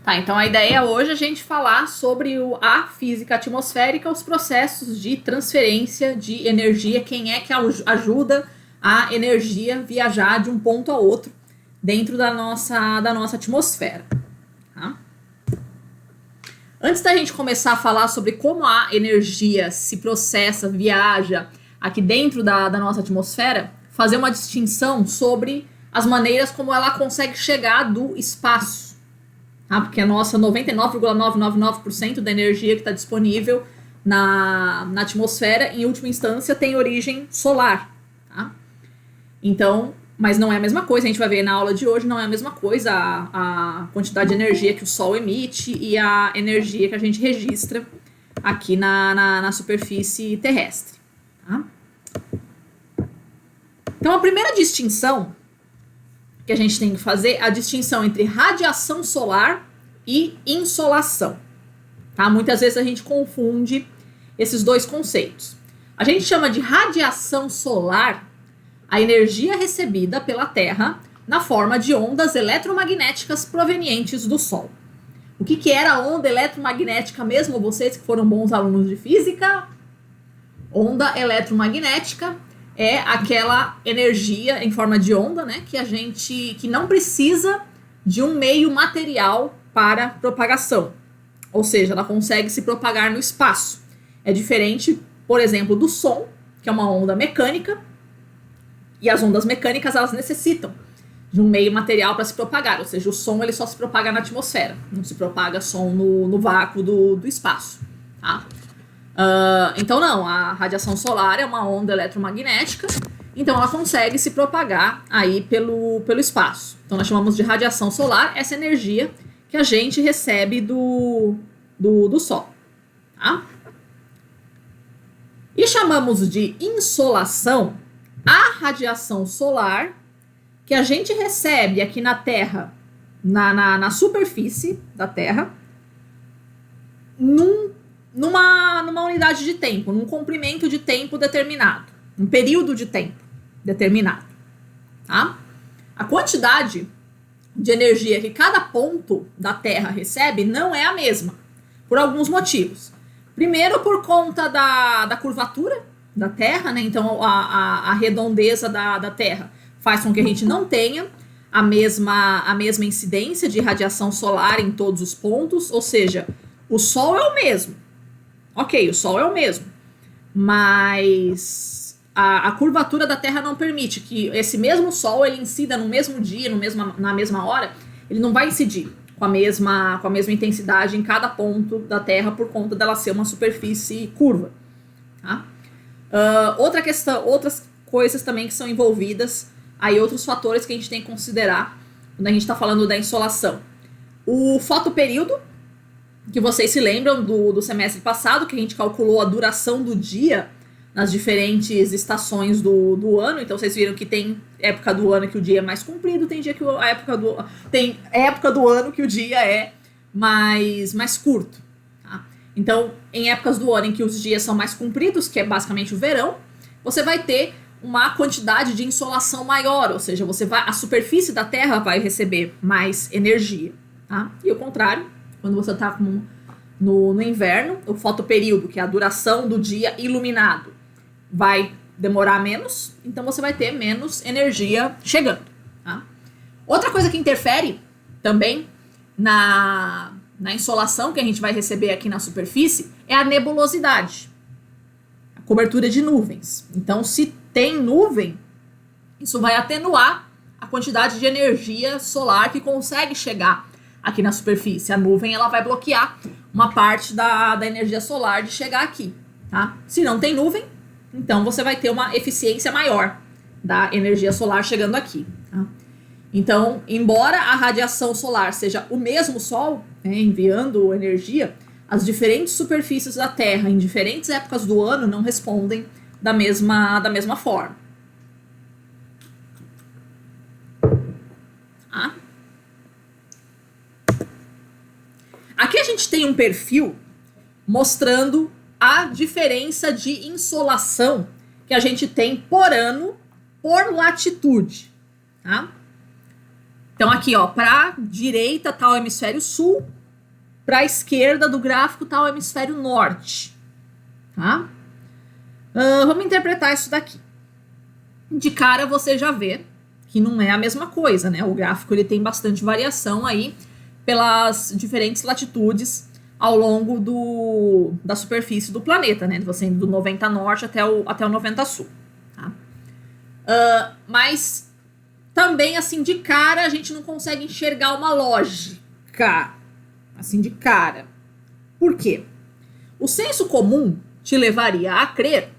Tá, então a ideia hoje é a gente falar sobre a física atmosférica, os processos de transferência de energia, quem é que ajuda a energia viajar de um ponto a outro dentro da nossa atmosfera. Tá? Antes da gente começar a falar sobre como a energia se processa, viaja aqui dentro da nossa atmosfera, fazer uma distinção sobre as maneiras como ela consegue chegar do espaço. Tá? Porque a nossa 99,999% da energia que está disponível na atmosfera, em última instância, tem origem solar. Tá? Então, mas não é a mesma coisa, a gente vai ver na aula de hoje, não é a mesma coisa a quantidade de energia que o Sol emite e a energia que a gente registra aqui na superfície terrestre. Tá? Então, a primeira distinção que a gente tem que fazer é a distinção entre radiação solar e insolação. Tá? Muitas vezes a gente confunde esses dois conceitos. A gente chama de radiação solar a energia recebida pela Terra na forma de ondas eletromagnéticas provenientes do Sol. O que era a onda eletromagnética mesmo? Vocês que foram bons alunos de física? Onda eletromagnética é aquela energia em forma de onda, né, que não precisa de um meio material para propagação. Ou seja, ela consegue se propagar no espaço. É diferente, por exemplo, do som, que é uma onda mecânica, e as ondas mecânicas elas necessitam de um meio material para se propagar, ou seja, o som ele só se propaga na atmosfera, não se propaga som no vácuo do espaço. Tá? Então não, a radiação solar é uma onda eletromagnética, então ela consegue se propagar aí pelo espaço. Então nós chamamos de radiação solar essa energia que a gente recebe do Sol. Tá? E chamamos de insolação a radiação solar que a gente recebe aqui na Terra, na superfície da Terra, numa unidade de tempo, num comprimento de tempo determinado, um período de tempo determinado. Tá? A quantidade de energia que cada ponto da Terra recebe não é a mesma, por alguns motivos. Primeiro, por conta da curvatura da Terra, né? Então a redondeza da Terra faz com que a gente não tenha a mesma incidência de radiação solar em todos os pontos, ou seja, o Sol é o mesmo. Ok, o Sol é o mesmo, mas a curvatura da Terra não permite que esse mesmo Sol ele incida no mesmo dia, na mesma hora, ele não vai incidir com a mesma intensidade em cada ponto da Terra por conta dela ser uma superfície curva. Tá? Outras coisas também que são envolvidas, aí outros fatores que a gente tem que considerar quando a gente está falando da insolação. O fotoperíodo, que vocês se lembram do semestre passado, que a gente calculou a duração do dia nas diferentes estações do ano. Então vocês viram que tem época do ano que o dia é mais comprido, tem época do ano que o dia é mais curto. Tá? Então, em épocas do ano em que os dias são mais compridos, que é basicamente o verão, você vai ter uma quantidade de insolação maior, ou seja, a superfície da Terra vai receber mais energia. Tá? E o contrário, quando você está no inverno, o fotoperíodo, que é a duração do dia iluminado, vai demorar menos, então você vai ter menos energia chegando. Tá? Outra coisa que interfere também na insolação que a gente vai receber aqui na superfície é a nebulosidade, a cobertura de nuvens. Então, se tem nuvem, isso vai atenuar a quantidade de energia solar que consegue chegar aqui na superfície. A nuvem ela vai bloquear uma parte da energia solar de chegar aqui. Tá? Se não tem nuvem, então você vai ter uma eficiência maior da energia solar chegando aqui. Tá? Então, embora a radiação solar seja o mesmo Sol, né, enviando energia, as diferentes superfícies da Terra em diferentes épocas do ano não respondem da mesma forma. Tá? Aqui a gente tem um perfil mostrando a diferença de insolação que a gente tem por ano, por latitude. Tá? Então aqui, ó, para direita tá o hemisfério sul, para a esquerda do gráfico está o hemisfério norte. Tá? Vamos interpretar isso daqui. De cara você já vê que não é a mesma coisa, né? O gráfico ele tem bastante variação aí pelas diferentes latitudes ao longo da superfície do planeta, né? Você indo do 90 norte até o 90 sul. Tá? Mas também, assim, de cara, a gente não consegue enxergar uma lógica. Assim, de cara. Por quê? O senso comum te levaria a crer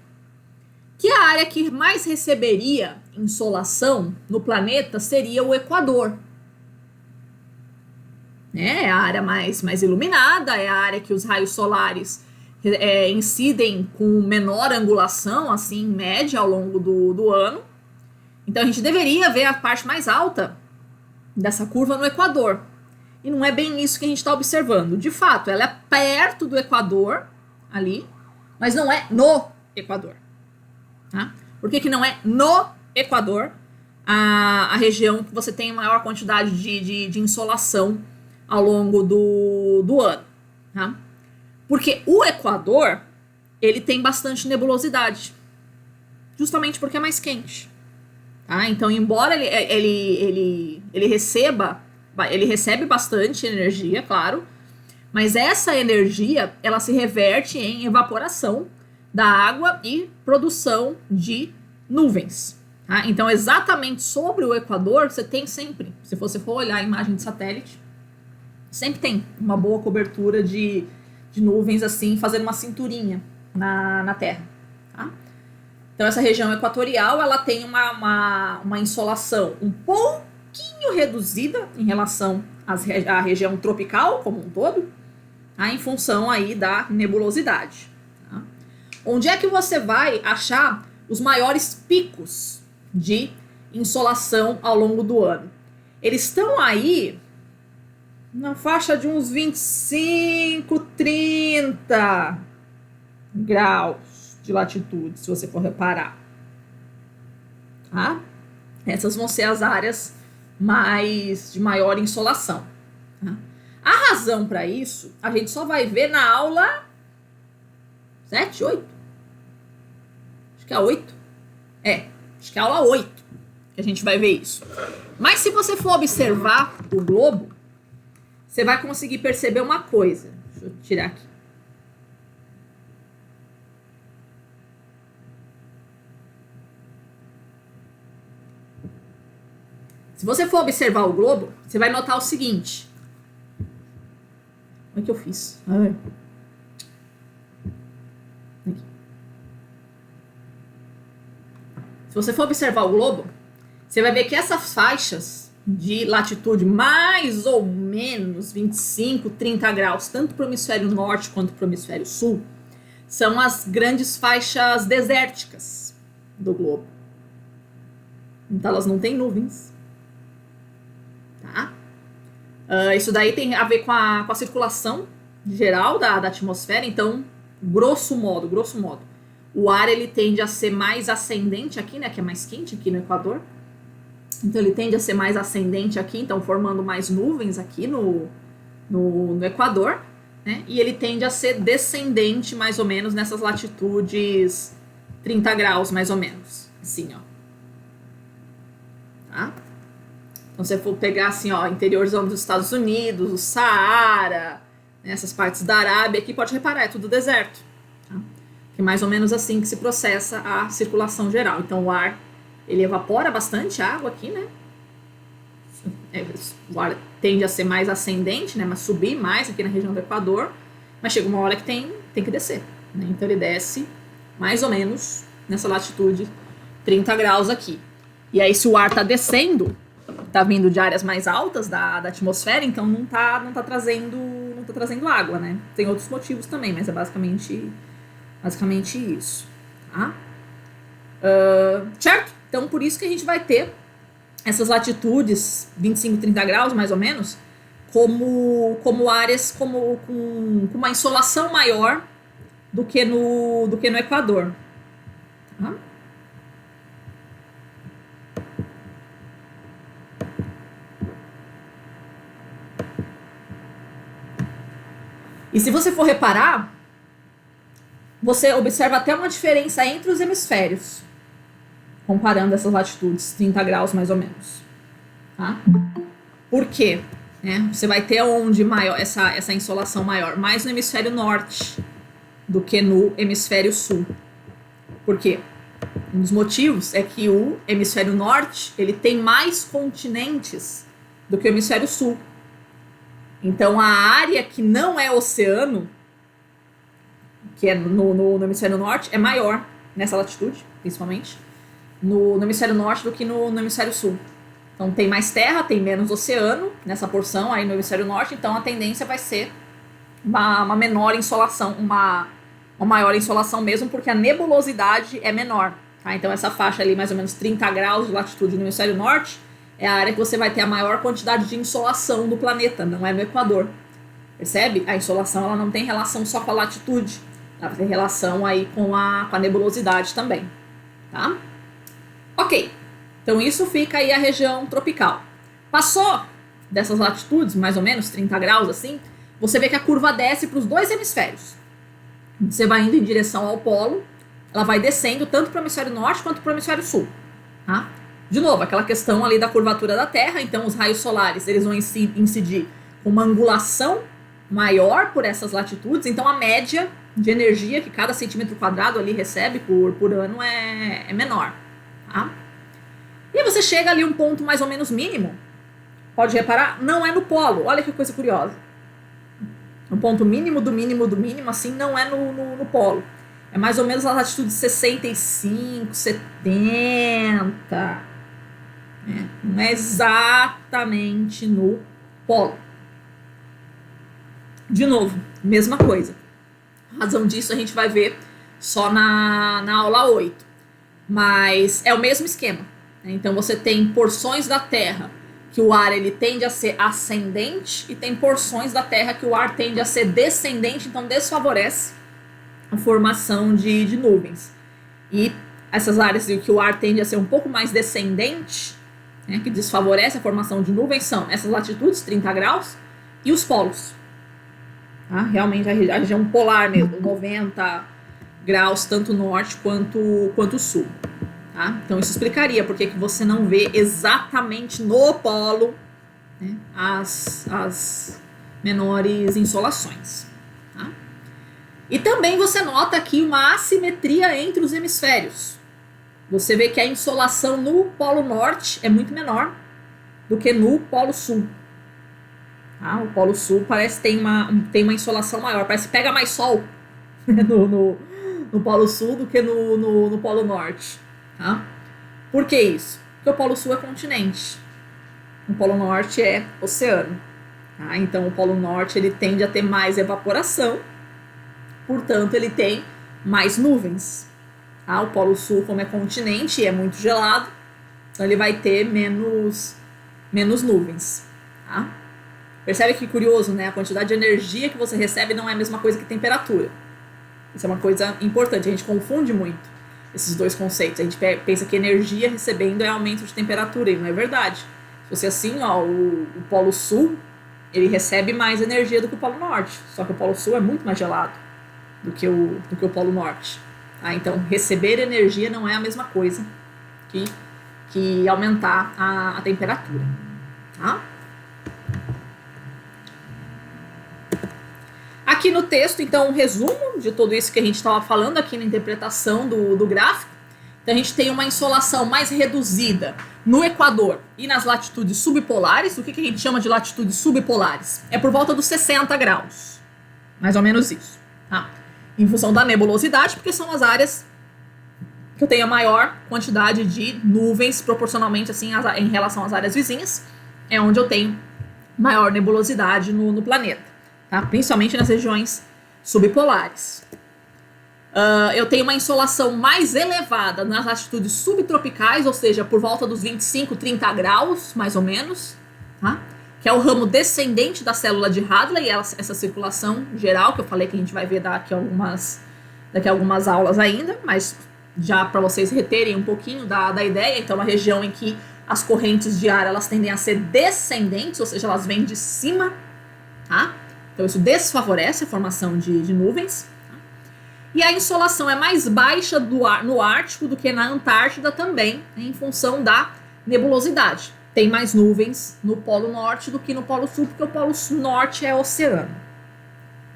que a área que mais receberia insolação no planeta seria o Equador. É a área mais iluminada, é a área que os raios solares incidem com menor angulação, assim, em média, ao longo do ano. Então, a gente deveria ver a parte mais alta dessa curva no Equador. E não é bem isso que a gente está observando. De fato, ela é perto do Equador, ali, mas não é no Equador. Tá? Por que não é no Equador a região que você tem maior quantidade de insolação ao longo do ano? Tá? Porque o Equador, ele tem bastante nebulosidade, justamente porque é mais quente. Tá? Então, embora ele recebe bastante energia, claro, mas essa energia, ela se reverte em evaporação da água e produção de nuvens. Tá? Então, exatamente sobre o Equador, você tem sempre, se você for olhar a imagem de satélite, sempre tem uma boa cobertura de nuvens, assim, fazendo uma cinturinha na Terra. Tá? Então, essa região equatorial, ela tem uma insolação um pouquinho reduzida em relação à região tropical como um todo, tá? Em função aí da nebulosidade. Tá? Onde é que você vai achar os maiores picos de insolação ao longo do ano? Eles estão aí na faixa de uns 25, 30 graus de latitude, se você for reparar. Tá? Essas vão ser as áreas de maior insolação. Tá? A razão para isso, a gente só vai ver na aula 7, 8? Acho que é a 8. Acho que é a aula 8 que a gente vai ver isso. Mas se você for observar o globo, você vai conseguir perceber uma coisa. Deixa eu tirar aqui. Se você for observar o globo, você vai notar o seguinte. Como é que eu fiz? Aqui. Se você for observar o globo, você vai ver que essas faixas de latitude mais ou menos 25, 30 graus, tanto para o hemisfério norte quanto para o hemisfério sul, são as grandes faixas desérticas do globo. Então elas não têm nuvens. Tá? Isso daí tem a ver com a circulação geral da atmosfera. Então, grosso modo, o ar ele tende a ser mais ascendente aqui, né, que é mais quente aqui no Equador. Então ele tende a ser mais ascendente aqui, então formando mais nuvens aqui no Equador, né? E ele tende a ser descendente mais ou menos nessas latitudes 30 graus mais ou menos, assim, ó. Tá? Então, se você for pegar assim, ó, interiorzão dos Estados Unidos, o Saara, né, essas partes da Arábia aqui, pode reparar, é tudo deserto. Tá? Que é mais ou menos assim que se processa a circulação geral. Então, o ar, ele evapora bastante água aqui, né? O ar tende a ser mais ascendente, né? Mas subir mais aqui na região do Equador. Mas chega uma hora que tem que descer, né? Então, ele desce mais ou menos nessa latitude 30 graus aqui. E aí, se o ar tá descendo, tá vindo de áreas mais altas da atmosfera, então não tá trazendo água, né? Tem outros motivos também, mas é basicamente isso, tá? Certo? Então, por isso que a gente vai ter essas latitudes, 25, 30 graus, mais ou menos, como áreas com uma insolação maior do que no Equador. Tá? E se você for reparar, você observa até uma diferença entre os hemisférios, comparando essas latitudes, 30 graus mais ou menos. Tá? Por quê? Você vai ter onde maior essa insolação maior? Mais no hemisfério norte do que no hemisfério sul. Por quê? Um dos motivos é que o hemisfério norte ele tem mais continentes do que o hemisfério sul. Então, a área que não é oceano, que é no hemisfério norte, é maior nessa latitude, principalmente, no hemisfério norte do que no hemisfério sul. Então, tem mais terra, tem menos oceano nessa porção aí no hemisfério norte, então a tendência vai ser uma menor insolação, uma maior insolação mesmo, porque a nebulosidade é menor. Tá? Então, essa faixa ali, mais ou menos 30 graus de latitude no hemisfério norte, é a área que você vai ter a maior quantidade de insolação do planeta, não é no Equador. Percebe? A insolação ela não tem relação só com a latitude, ela vai ter relação aí com a nebulosidade também. Tá? Ok, então isso fica aí a região tropical. Passou dessas latitudes, mais ou menos 30 graus assim, você vê que a curva desce para os dois hemisférios. Você vai indo em direção ao polo, ela vai descendo tanto para o hemisfério norte quanto para o hemisfério sul. Tá? De novo, aquela questão ali da curvatura da Terra, então os raios solares eles vão incidir com uma angulação maior por essas latitudes, então a média de energia que cada centímetro quadrado ali recebe por ano é menor. Tá? E aí você chega ali um ponto mais ou menos mínimo, pode reparar, não é no polo, olha que coisa curiosa. Um ponto mínimo do mínimo do mínimo, assim, não é no polo. É mais ou menos a latitude 65, 70. Não é exatamente no polo. De novo, mesma coisa. A razão disso a gente vai ver só na aula 8. Mas é o mesmo esquema. Então você tem porções da Terra que o ar ele tende a ser ascendente e tem porções da Terra que o ar tende a ser descendente, então desfavorece a formação de nuvens. E essas áreas em que o ar tende a ser um pouco mais descendente, que desfavorece a formação de nuvens, são essas latitudes, 30 graus, e os polos. Tá? Realmente a região polar mesmo, 90 graus, tanto norte quanto sul. Tá? Então isso explicaria por que você não vê exatamente no polo as menores insolações. Tá? E também você nota aqui uma assimetria entre os hemisférios. Você vê que a insolação no polo norte é muito menor do que no polo sul. Tá? O polo sul parece que tem uma insolação maior, parece que pega mais sol no polo sul do que no polo norte. Tá? Por que isso? Porque o polo sul é continente, o polo norte é oceano. Tá? Então o polo norte ele tende a ter mais evaporação, portanto ele tem mais nuvens. Tá? O polo sul, como é continente e é muito gelado, então ele vai ter menos nuvens. Tá? Percebe que curioso, né? A quantidade de energia que você recebe não é a mesma coisa que temperatura. Isso é uma coisa importante, a gente confunde muito esses dois conceitos. A gente pensa que energia recebendo é aumento de temperatura, e não é verdade. Se fosse assim, o polo sul, ele recebe mais energia do que o polo norte, só que o polo sul é muito mais gelado do que o polo norte. Tá? Então, receber energia não é a mesma coisa que aumentar a temperatura. Tá? Aqui no texto, então, um resumo de tudo isso que a gente estava falando aqui na interpretação do gráfico. Então, a gente tem uma insolação mais reduzida no Equador e nas latitudes subpolares. O que a gente chama de latitudes subpolares? É por volta dos 60 graus. Mais ou menos isso. Tá? Em função da nebulosidade, porque são as áreas que eu tenho a maior quantidade de nuvens, proporcionalmente assim, em relação às áreas vizinhas. É onde eu tenho maior nebulosidade no planeta. Tá? Principalmente nas regiões subpolares. Eu tenho uma insolação mais elevada nas latitudes subtropicais, ou seja, por volta dos 25, 30 graus, mais ou menos, tá? Que é o ramo descendente da célula de Hadley, essa circulação geral, que eu falei que a gente vai ver daqui a algumas aulas ainda, mas já para vocês reterem um pouquinho da ideia. Então, uma região em que as correntes de ar elas tendem a ser descendentes, ou seja, elas vêm de cima, tá? Então isso desfavorece a formação de nuvens. E a insolação é mais baixa no Ártico do que na Antártida também, né, em função da nebulosidade. Tem mais nuvens no Polo Norte do que no Polo Sul, porque o Polo Norte é oceano.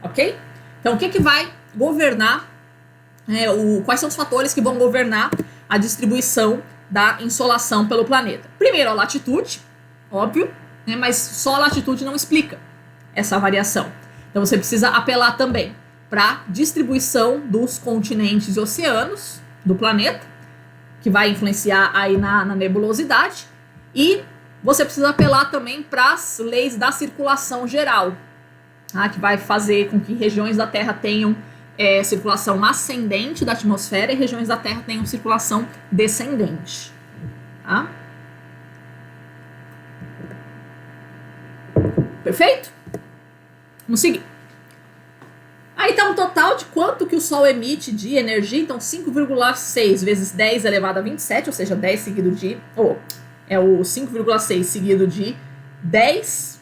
Ok? Então, o que vai governar, quais são os fatores que vão governar a distribuição da insolação pelo planeta? Primeiro, a latitude, óbvio, né, mas só a latitude não explica essa variação. Então, você precisa apelar também para distribuição dos continentes e oceanos do planeta, que vai influenciar aí na nebulosidade, e você precisa apelar também para as leis da circulação geral, tá? Que vai fazer com que regiões da Terra tenham circulação ascendente da atmosfera e regiões da Terra tenham circulação descendente. Tá? Perfeito? Vamos seguir. Aí tá um total de quanto que o Sol emite de energia, então 5,6 vezes 10 elevado a 27, ou seja, 10 seguido de... é o 5,6 seguido de 10...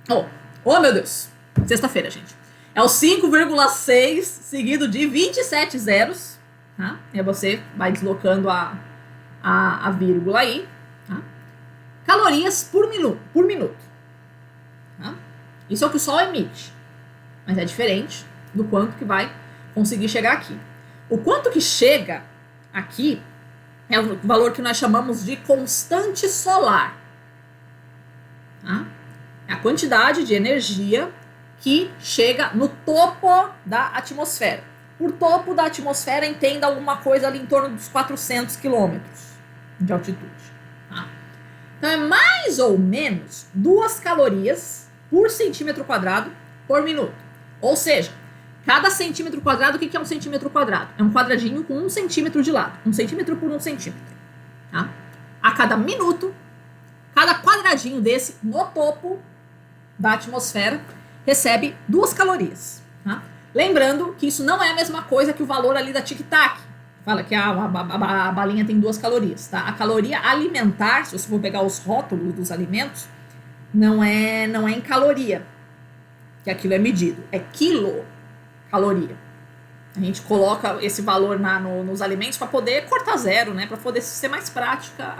meu Deus! Sexta-feira, gente. É o 5,6 seguido de 27 zeros, tá? E aí você vai deslocando a vírgula aí, tá? Calorias por minuto. Tá? Isso é o que o Sol emite, mas é diferente do quanto que vai conseguir chegar aqui. O quanto que chega aqui é o valor que nós chamamos de constante solar. Tá? É a quantidade de energia que chega no topo da atmosfera. Por topo da atmosfera, entenda alguma coisa ali em torno dos 400 quilômetros de altitude. Tá? Então, é mais ou menos 2 calorias por centímetro quadrado por minuto. Ou seja, cada centímetro quadrado, o que é um centímetro quadrado? É um quadradinho com 1 centímetro de lado. 1 centímetro por 1 centímetro. Tá? A cada minuto, cada quadradinho desse no topo da atmosfera recebe 2 calorias. Tá? Lembrando que isso não é a mesma coisa que o valor ali da tic-tac. Fala que a balinha tem 2 calorias. Tá? A caloria alimentar, se você for pegar os rótulos dos alimentos, não é em caloria que aquilo é medido. É quilocaloria. A gente coloca esse valor nos alimentos para poder cortar zero, né? Para poder ser mais prática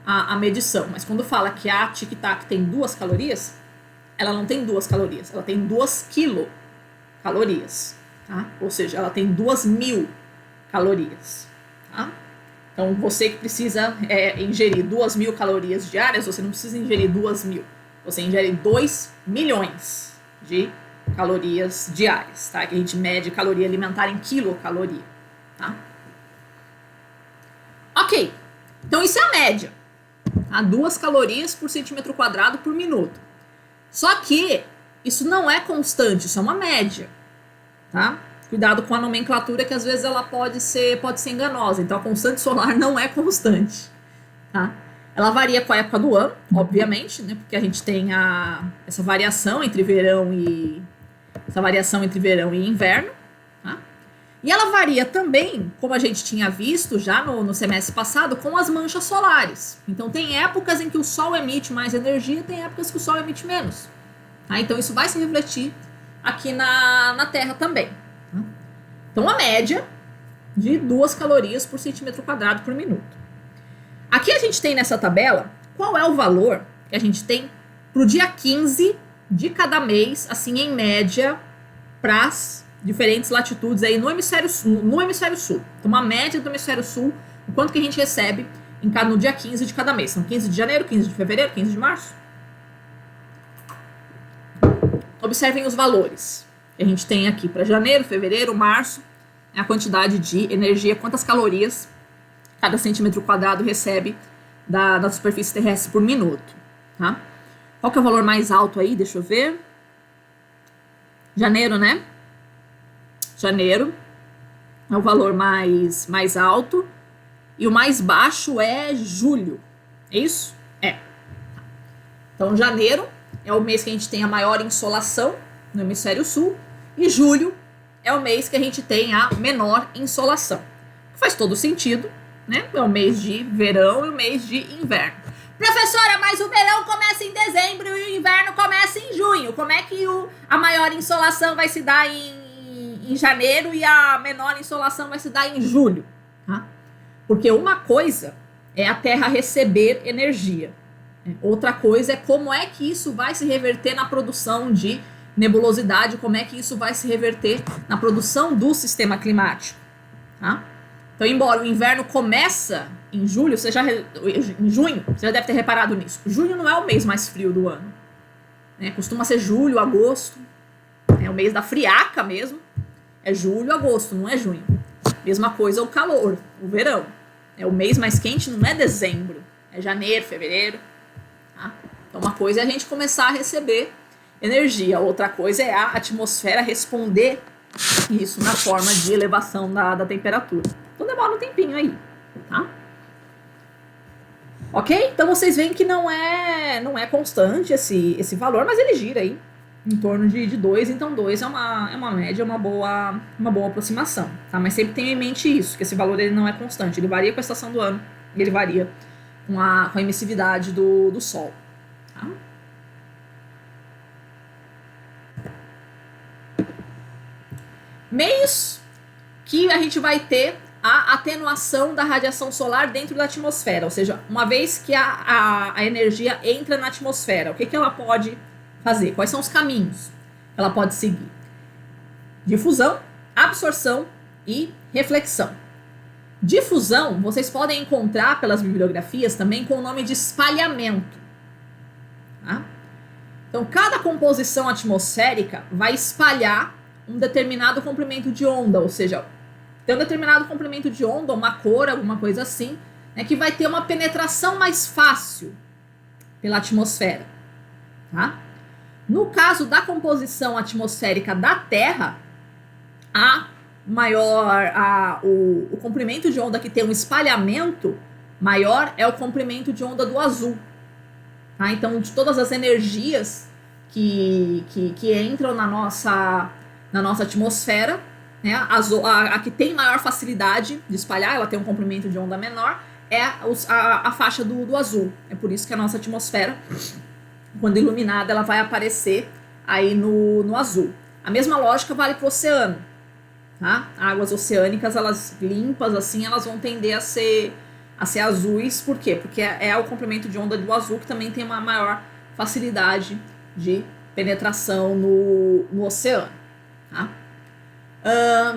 a medição. Mas quando fala que a tic-tac tem 2 calorias, ela não tem 2 calorias, ela tem 2 quilocalorias, tá? Ou seja, ela tem 2.000 calorias, tá? Então, você que precisa ingerir 2.000 calorias diárias, você não precisa ingerir 2.000, você ingere 2 milhões de calorias diárias, tá? Que a gente mede caloria alimentar em quilocaloria, tá? Ok, então isso é a média, tá? 2 calorias por centímetro quadrado por minuto. Só que isso não é constante, isso é uma média, tá? Cuidado com a nomenclatura, que às vezes ela pode ser enganosa. Então a constante solar não é constante, tá? Ela varia com a época do ano, obviamente, né? Porque a gente tem essa variação entre verão e inverno, tá? E ela varia também, como a gente tinha visto já no semestre passado, com as manchas solares. Então tem épocas em que o Sol emite mais energia, tem épocas que o Sol emite menos. Tá? Então isso vai se refletir aqui na Terra também. Tá? Então a média de 2 calorias por centímetro quadrado por minuto. Aqui a gente tem nessa tabela qual é o valor que a gente tem para o dia 15 de cada mês, assim em média, para as diferentes latitudes aí no hemisfério sul. Então uma média do hemisfério sul, o quanto que a gente recebe no dia 15 de cada mês. São 15 de janeiro, 15 de fevereiro, 15 de março. Observem os valores que a gente tem aqui para janeiro, fevereiro, março, a quantidade de energia, quantas calorias cada centímetro quadrado recebe da superfície terrestre por minuto, tá? Qual que é o valor mais alto aí? Deixa eu ver. Janeiro, né? Janeiro é o valor mais alto e o mais baixo é julho. É isso? É. Então, janeiro é o mês que a gente tem a maior insolação no hemisfério sul e julho é o mês que a gente tem a menor insolação. Faz todo sentido, né? É o mês de verão e o mês de inverno. Professora, mas o verão começa em dezembro e o inverno começa em junho. Como é que a maior insolação vai se dar em janeiro e a menor insolação vai se dar em julho? Tá? Porque uma coisa é a Terra receber energia. Outra coisa é como é que isso vai se reverter na produção de nebulosidade, como é que isso vai se reverter na produção do sistema climático. Tá? Então, embora o inverno começa em julho, em junho, você já deve ter reparado nisso. Junho não é o mês mais frio do ano. Costuma ser julho, agosto. É o mês da friaca mesmo. É julho, agosto, não é junho. Mesma coisa o calor, o verão. O mês mais quente não é dezembro, é janeiro, fevereiro. Tá? Então, uma coisa é a gente começar a receber energia, outra coisa é a atmosfera responder isso na forma de elevação da temperatura. Então, demora um tempinho aí, tá? Ok? Então, vocês veem que não é constante esse valor, mas ele gira aí em torno de 2, então 2 é uma média, uma boa aproximação, tá? Mas sempre tenha em mente isso, que esse valor ele não é constante, ele varia com a estação do ano, e ele varia com a emissividade do Sol, tá? Meios que a gente vai ter a atenuação da radiação solar dentro da atmosfera, ou seja, uma vez que a energia entra na atmosfera, o que ela pode fazer? Quais são os caminhos que ela pode seguir? Difusão, absorção e reflexão. Difusão, vocês podem encontrar pelas bibliografias também com o nome de espalhamento. Tá? Então, cada composição atmosférica vai espalhar um determinado comprimento de onda, ou seja, tem um determinado comprimento de onda, uma cor, alguma coisa assim, que vai ter uma penetração mais fácil pela atmosfera. Tá? No caso da composição atmosférica da Terra, o comprimento de onda que tem um espalhamento maior é o comprimento de onda do azul. Tá? Então, de todas as energias que entram na nossa atmosfera, a que tem maior facilidade de espalhar, ela tem um comprimento de onda menor, é a faixa do azul. É por isso que a nossa atmosfera, quando iluminada, ela vai aparecer aí no azul. A mesma lógica vale para o oceano. Tá? Águas oceânicas, elas limpas assim, elas vão tender a ser azuis. Por quê? Porque é o comprimento de onda do azul que também tem uma maior facilidade de penetração no oceano. Tá?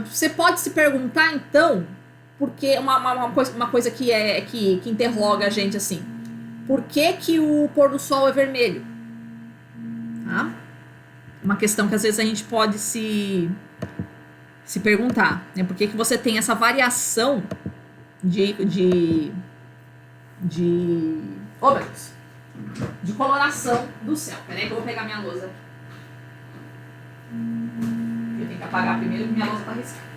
Você pode se perguntar, então, porque uma coisa que interroga a gente assim, por que o pôr do sol é vermelho? Tá? Uma questão que às vezes a gente pode se perguntar, né? Por que você tem essa variação de coloração do céu? Peraí que eu vou pegar minha lousa aqui. Eu tenho que apagar primeiro que minha lousa tá riscada.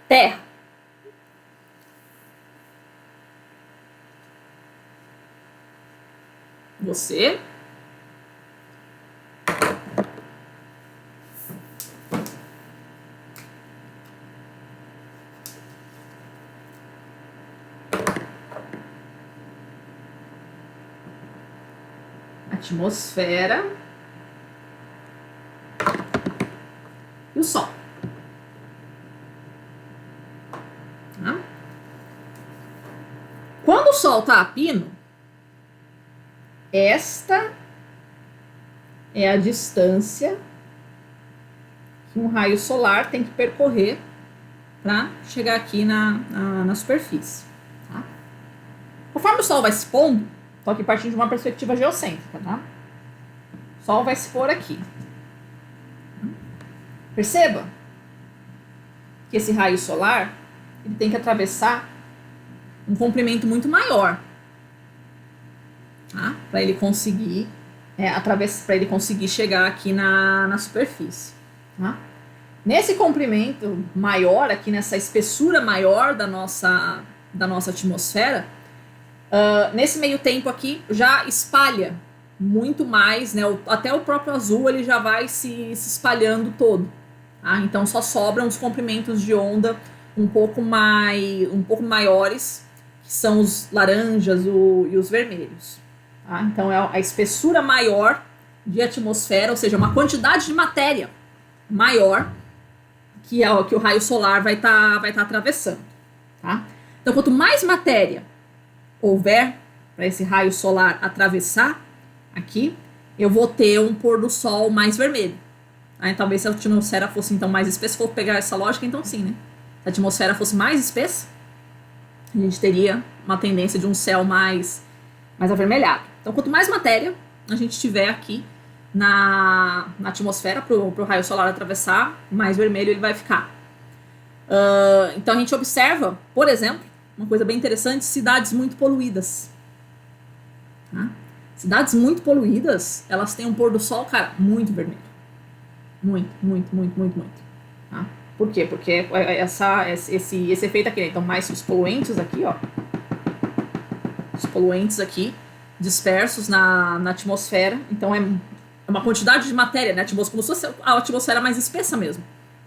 Terra. Você. Atmosfera. E o Sol. Quando o Sol está a pino, esta é a distância que um raio solar tem que percorrer para chegar aqui na superfície. Tá? Conforme o Sol vai se pondo, estou aqui partindo de uma perspectiva geocêntrica, tá? O Sol vai se pôr aqui. Perceba que esse raio solar ele tem que atravessar um comprimento muito maior, tá? Para ele conseguir para ele conseguir chegar aqui na superfície, tá? Nesse comprimento maior, aqui nessa espessura maior da nossa atmosfera, nesse meio tempo aqui já espalha muito mais, né? Até o próprio azul ele já vai se espalhando todo, tá? Então só sobram os comprimentos de onda um pouco maiores, que são os laranjas e os vermelhos, tá? Então é a espessura maior de atmosfera, ou seja, uma quantidade de matéria maior que o raio solar vai tá atravessando, tá? Então quanto mais matéria houver para esse raio solar atravessar aqui, eu vou ter um pôr do sol mais vermelho, tá? E talvez se a atmosfera fosse então mais espessa, se for pegar essa lógica, então sim, né? Se a atmosfera fosse mais espessa, a gente teria uma tendência de um céu mais avermelhado. Então, quanto mais matéria a gente tiver aqui na atmosfera para o raio solar atravessar, mais vermelho ele vai ficar. Então, a gente observa, por exemplo, uma coisa bem interessante, cidades muito poluídas. Tá? Cidades muito poluídas, elas têm um pôr do sol, cara, muito vermelho. Muito, muito, muito, muito, muito. Tá? Por quê? Porque esse efeito aqui, né? Então, mais os poluentes aqui, ó. Os poluentes aqui dispersos na atmosfera. Então, é uma quantidade de matéria, né? Como se fosse a atmosfera mais espessa mesmo.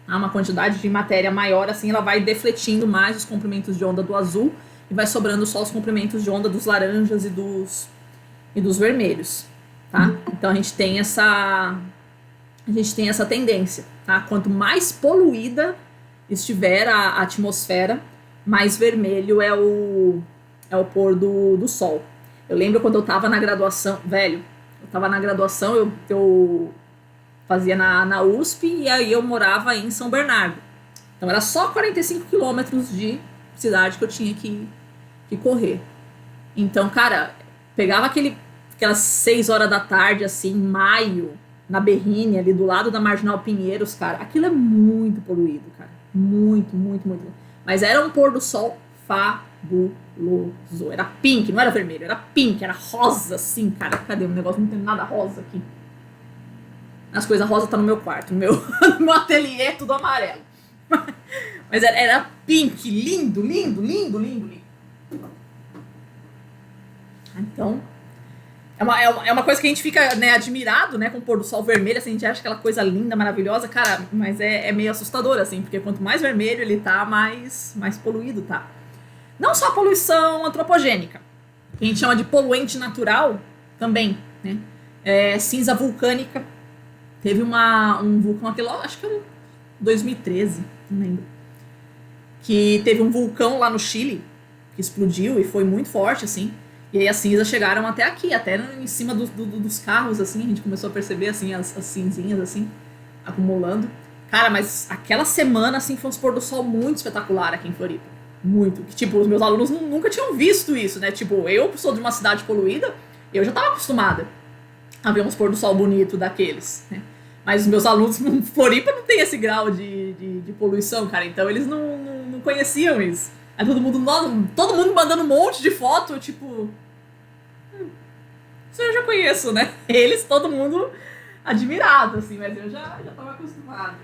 Tá? Uma quantidade de matéria maior, assim, ela vai defletindo mais os comprimentos de onda do azul e vai sobrando só os comprimentos de onda dos laranjas e dos vermelhos, tá? Então, a gente tem essa tendência, tá? Quanto mais poluída estiver a atmosfera, mais vermelho é o pôr do sol. Eu lembro quando eu tava na graduação, eu fazia na USP e aí eu morava em São Bernardo. Então era só 45 quilômetros de cidade que eu tinha que correr. Então, cara, pegava aquelas 6 horas da tarde, assim, em maio, na Berrini, ali do lado da Marginal Pinheiros, cara, aquilo é muito poluído, cara. Muito, muito, muito. Mas era um pôr do sol fabuloso. Era pink, não era vermelho, era pink, era rosa, assim, cara. Cadê o negócio? Não tem nada rosa aqui. As coisas rosa tá no meu quarto, no meu ateliê, tudo amarelo. Mas era pink, lindo, lindo, lindo, lindo, lindo. Então, é uma coisa que a gente fica, né, admirado, né, com o pôr do sol vermelho, assim, a gente acha aquela coisa linda, maravilhosa, cara, mas é meio assustador, assim, porque quanto mais vermelho ele tá, mais poluído tá. Não só a poluição antropogênica, que a gente chama de poluente natural também, né, cinza vulcânica. Teve um vulcão aqui, acho que era 2013, não lembro, que teve um vulcão lá no Chile, que explodiu e foi muito forte, assim. E aí as cinzas chegaram até aqui, até em cima dos carros, assim, a gente começou a perceber, assim, as cinzinhas, assim, acumulando. Cara, mas aquela semana, assim, foi um pôr do sol muito espetacular aqui em Floripa. Muito. Que, tipo, os meus alunos nunca tinham visto isso, né? Tipo, eu sou de uma cidade poluída, eu já tava acostumada a ver uns pôr do sol bonito daqueles, né? Mas os meus alunos em Floripa não tem esse grau de poluição, cara, então eles não conheciam isso. Aí todo mundo mandando um monte de foto, tipo... Isso eu já conheço, né? Eles, todo mundo admirado, assim, mas eu já tava acostumado.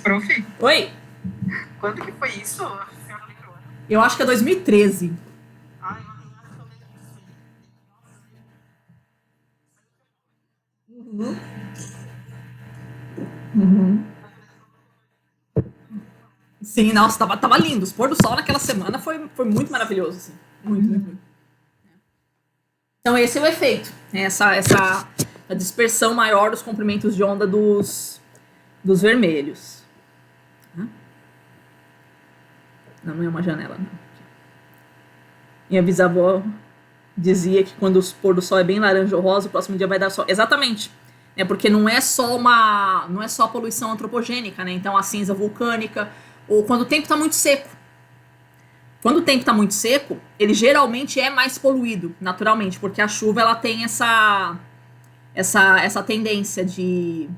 Prof? Oi? Quando que foi isso? Eu acho que é 2013. Ai, eu acho que eu lembro disso. Sim, nossa, tava lindo. Os pôr do sol naquela semana foi muito maravilhoso, assim. Muito, muito, muito. Então esse é o efeito. Essa a dispersão maior dos comprimentos de onda dos vermelhos. Não é uma janela, não. Minha bisavó dizia que quando o pôr do sol é bem laranja ou rosa, o próximo dia vai dar sol. Exatamente. Porque não é só a poluição antropogênica, né? Então a cinza vulcânica, ou quando o tempo está muito seco. Quando o tempo está muito seco, ele geralmente é mais poluído, naturalmente, porque a chuva ela tem essa tendência de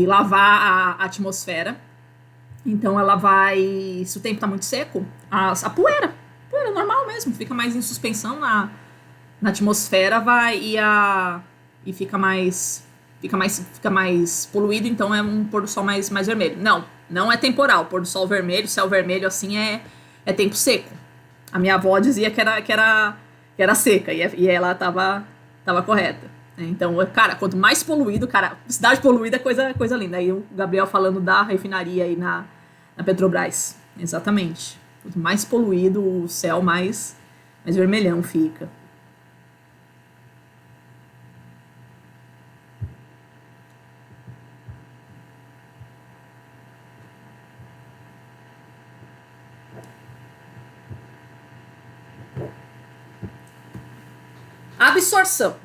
lavar a atmosfera Então ela vai, se o tempo está muito seco, a poeira normal mesmo, fica mais em suspensão na atmosfera, e fica mais poluído, então é um pôr do sol mais vermelho. Não é temporal, pôr do sol vermelho, céu vermelho assim é tempo seco. A minha avó dizia que era seca, e ela tava correta. Então, cara, quanto mais poluído, cara, cidade poluída é coisa linda. Aí o Gabriel falando da refinaria aí na Petrobras. Exatamente. Quanto mais poluído, o céu mais vermelhão fica. Absorção.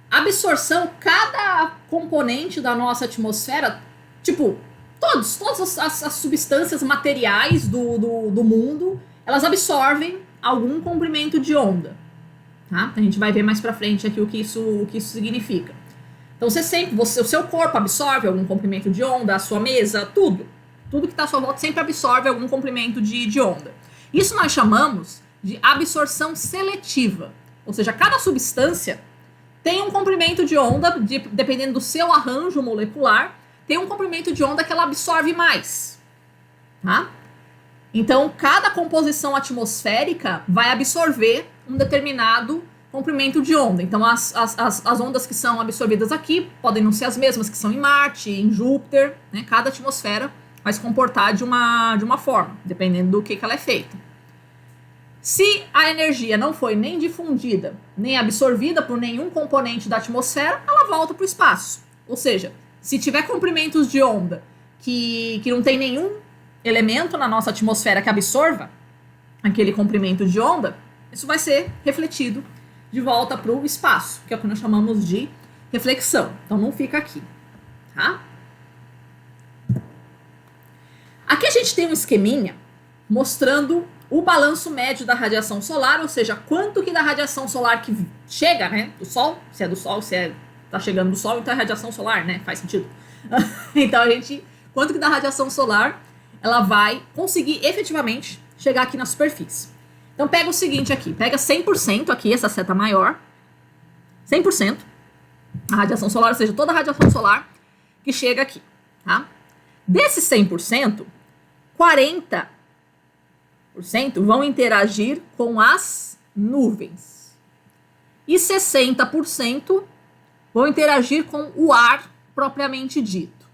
Absorção, cada componente da nossa atmosfera, tipo, todas as substâncias materiais do mundo, elas absorvem algum comprimento de onda. Tá? A gente vai ver mais pra frente aqui o que isso significa. Então o seu corpo absorve algum comprimento de onda, a sua mesa, tudo que está à sua volta sempre absorve algum comprimento de onda. Isso nós chamamos de absorção seletiva. Ou seja, cada substância tem um comprimento de onda, dependendo do seu arranjo molecular, tem um comprimento de onda que ela absorve mais. Tá? Então, cada composição atmosférica vai absorver um determinado comprimento de onda. Então, as ondas que são absorvidas aqui podem não ser as mesmas que são em Marte, em Júpiter, né? Cada atmosfera vai se comportar de uma forma, dependendo do que ela é feita. Se a energia não foi nem difundida, nem absorvida por nenhum componente da atmosfera, ela volta para o espaço. Ou seja, se tiver comprimentos de onda que não tem nenhum elemento na nossa atmosfera que absorva aquele comprimento de onda, isso vai ser refletido de volta para o espaço, que é o que nós chamamos de reflexão. Então não fica aqui, tá? Aqui a gente tem um esqueminha mostrando o balanço médio da radiação solar, ou seja, quanto que da radiação solar que chega, né, do Sol, se é do Sol, tá chegando do Sol, então é radiação solar, né, faz sentido. Então quanto que da radiação solar ela vai conseguir efetivamente chegar aqui na superfície. Então pega o seguinte aqui, pega 100% aqui, essa seta maior, 100% a radiação solar, ou seja, toda a radiação solar que chega aqui, tá? Desses 100%, 40% vão interagir com as nuvens. E 60% vão interagir com o ar propriamente dito.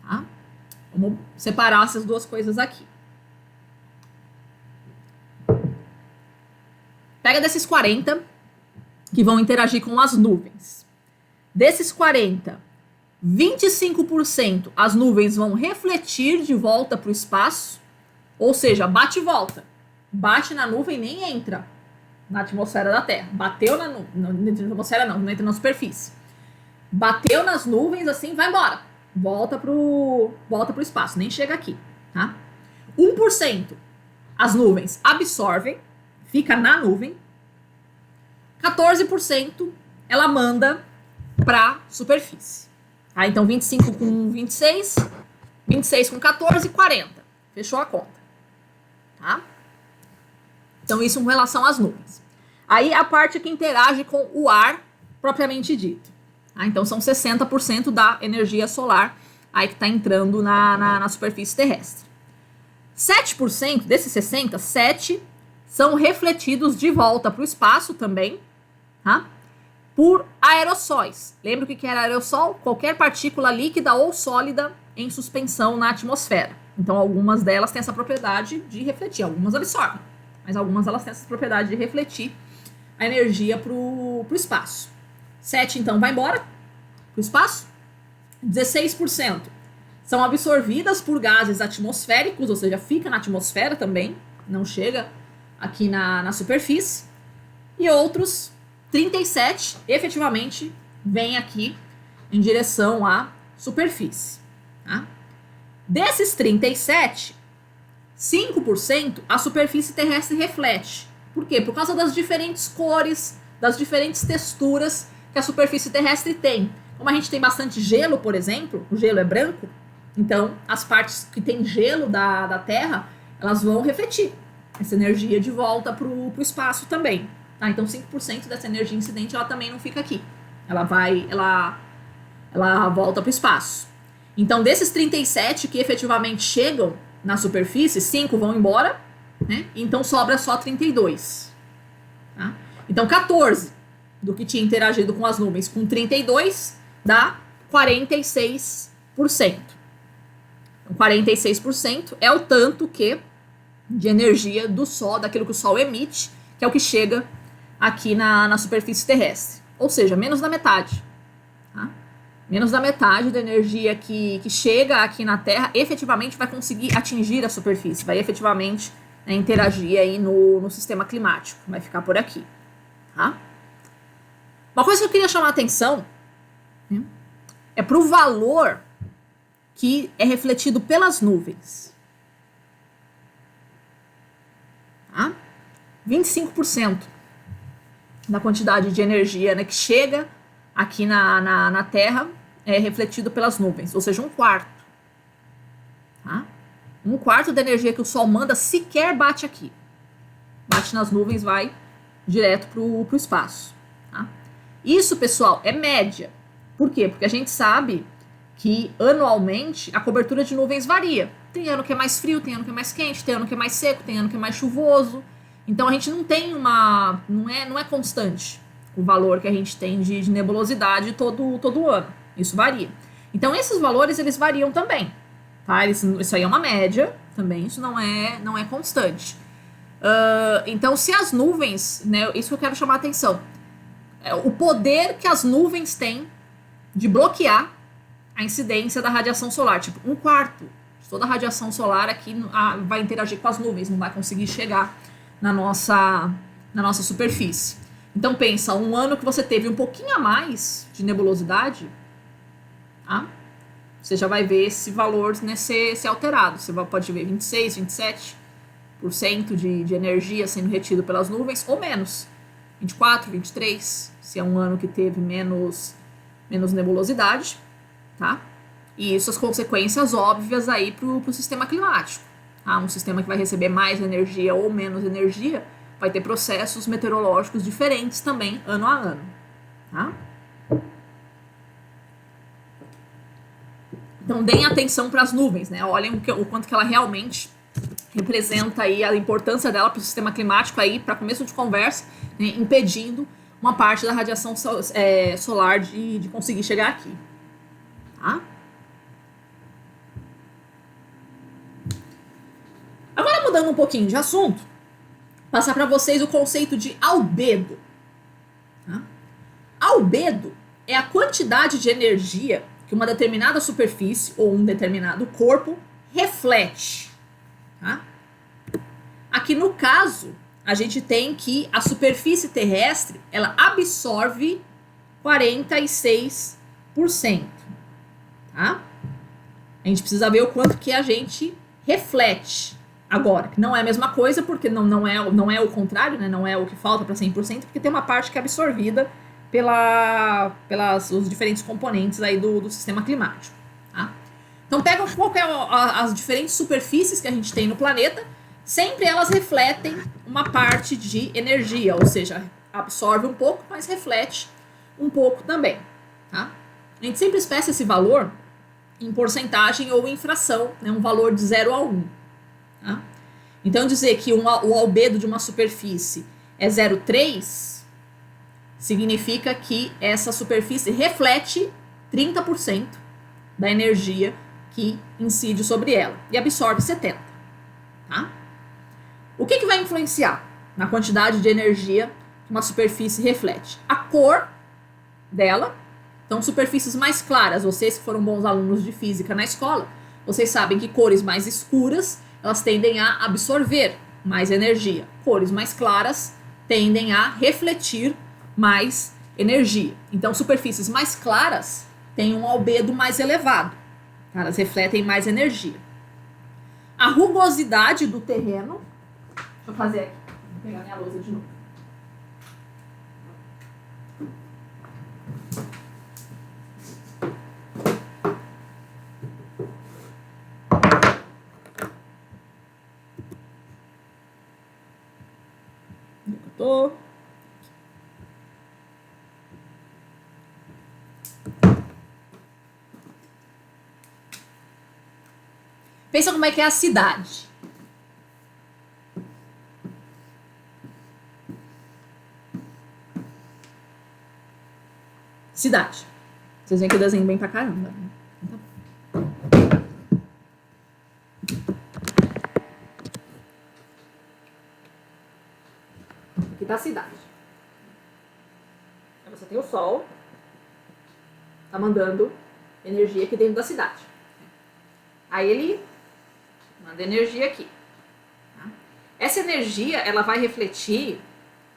Tá? Vamos separar essas duas coisas aqui. Pega desses 40 que vão interagir com as nuvens. Desses 40, 25% as nuvens vão refletir de volta para o espaço. Ou seja, bate e volta. Bate na nuvem e nem entra na atmosfera da Terra. Bateu na atmosfera não entra na superfície. Bateu nas nuvens, assim, vai embora. Volta pro espaço, nem chega aqui, tá? 1% as nuvens absorvem, fica na nuvem. 14% ela manda pra superfície. Tá? Então, 25 com 26, 26 com 14, 40. Fechou a conta. Tá? Então, isso com relação às nuvens. Aí, a parte que interage com o ar propriamente dito. Tá? Então, são 60% da energia solar aí que está entrando na superfície terrestre. 7% desses 60%, 7% são refletidos de volta para o espaço também, tá? Por aerossóis. Lembra o que era aerossol? Qualquer partícula líquida ou sólida em suspensão na atmosfera. Então, algumas delas têm essa propriedade de refletir. Algumas absorvem, mas algumas elas têm essa propriedade de refletir a energia para o espaço. 7%, então, vai embora para o espaço. 16% são absorvidas por gases atmosféricos, ou seja, fica na atmosfera também, não chega aqui na superfície. E outros 37% efetivamente vêm aqui em direção à superfície. Tá? Desses 37%, 5% a superfície terrestre reflete. Por quê? Por causa das diferentes cores, das diferentes texturas que a superfície terrestre tem. Como a gente tem bastante gelo, por exemplo, o gelo é branco, Então, as partes que tem gelo da Terra, elas vão refletir essa energia de volta para o espaço também. Tá? Então, 5% dessa energia incidente, ela também não fica aqui. Ela volta para o espaço. Então, desses 37 que efetivamente chegam na superfície, 5 vão embora, né? Então sobra só 32. Tá? Então, 14 do que tinha interagido com as nuvens com 32 dá 46%. Então, 46% é o tanto que de energia do Sol, daquilo que o Sol emite, que é o que chega aqui na superfície terrestre. Ou seja, menos da metade. Tá? Menos da metade da energia que chega aqui na Terra efetivamente vai conseguir atingir a superfície, vai efetivamente, né, interagir aí no sistema climático, vai ficar por aqui. Tá? Uma coisa que eu queria chamar a atenção, né, é para o valor que é refletido pelas nuvens. Tá? 25% da quantidade de energia, né, que chega aqui na Terra é refletido pelas nuvens, ou seja, um quarto. Tá? Um quarto da energia que o Sol manda sequer bate aqui. Bate nas nuvens, vai direto para o espaço. Tá? Isso, pessoal, é média. Por quê? Porque a gente sabe que anualmente a cobertura de nuvens varia. Tem ano que é mais frio, tem ano que é mais quente, tem ano que é mais seco, tem ano que é mais chuvoso. Então a gente não tem uma... não é constante o valor que a gente tem de nebulosidade todo ano. Isso varia. Então esses valores, eles variam também. Tá? Isso aí é uma média também, isso não é constante. Então se as nuvens, né, isso que eu quero chamar a atenção, o poder que as nuvens têm de bloquear a incidência da radiação solar, tipo, um quarto de toda a radiação solar aqui vai interagir com as nuvens, não vai conseguir chegar na nossa superfície. Então pensa, um ano que você teve um pouquinho a mais de nebulosidade, tá? Você já vai ver esse valor, né, ser alterado. Você pode ver 26, 27% de energia sendo retido pelas nuvens, ou menos. 24, 23, se é um ano que teve menos nebulosidade, tá? E isso, as consequências óbvias aí pro sistema climático. Tá? Um sistema que vai receber mais energia ou menos energia vai ter processos meteorológicos diferentes também, ano a ano. Tá? Então, deem atenção para as nuvens, né? Olhem o quanto que ela realmente representa aí, a importância dela para o sistema climático aí, para começo de conversa, né? Impedindo uma parte da radiação solar de conseguir chegar aqui. Tá? Agora, mudando um pouquinho de assunto, passar para vocês o conceito de albedo. Tá? Albedo é a quantidade de energia que uma determinada superfície ou um determinado corpo reflete. Tá? Aqui no caso, a gente tem que a superfície terrestre, ela absorve 46%. Tá? A gente precisa ver o quanto que a gente reflete. Agora, que não é a mesma coisa, porque não é o contrário, né? Não é o que falta para 100%, porque tem uma parte que é absorvida pelas os diferentes componentes aí do sistema climático. Tá? Então, pega qual que é as diferentes superfícies que a gente tem no planeta, sempre elas refletem uma parte de energia, ou seja, absorve um pouco, mas reflete um pouco também. Tá? A gente sempre espécie esse valor em porcentagem ou em fração, né? Um valor de 0 a 1. Tá? Então, dizer que o albedo de uma superfície é 0,3 significa que essa superfície reflete 30% da energia que incide sobre ela e absorve 70%. Tá? O que vai influenciar na quantidade de energia que uma superfície reflete? A cor dela. Então, superfícies mais claras, vocês que foram bons alunos de física na escola, vocês sabem que cores mais escuras, elas tendem a absorver mais energia. Cores mais claras tendem a refletir mais energia. Então, superfícies mais claras têm um albedo mais elevado. Tá? Elas refletem mais energia. A rugosidade do terreno... Deixa eu fazer aqui. Vou pegar minha lousa de novo. tô? Pensa como é que é a cidade. Cidade. Vocês veem que eu desenho bem pra caramba. Aqui tá a cidade. Aí você tem o sol. Tá mandando energia aqui dentro da cidade. Aí ele manda energia aqui. Tá? Essa energia, ela vai refletir,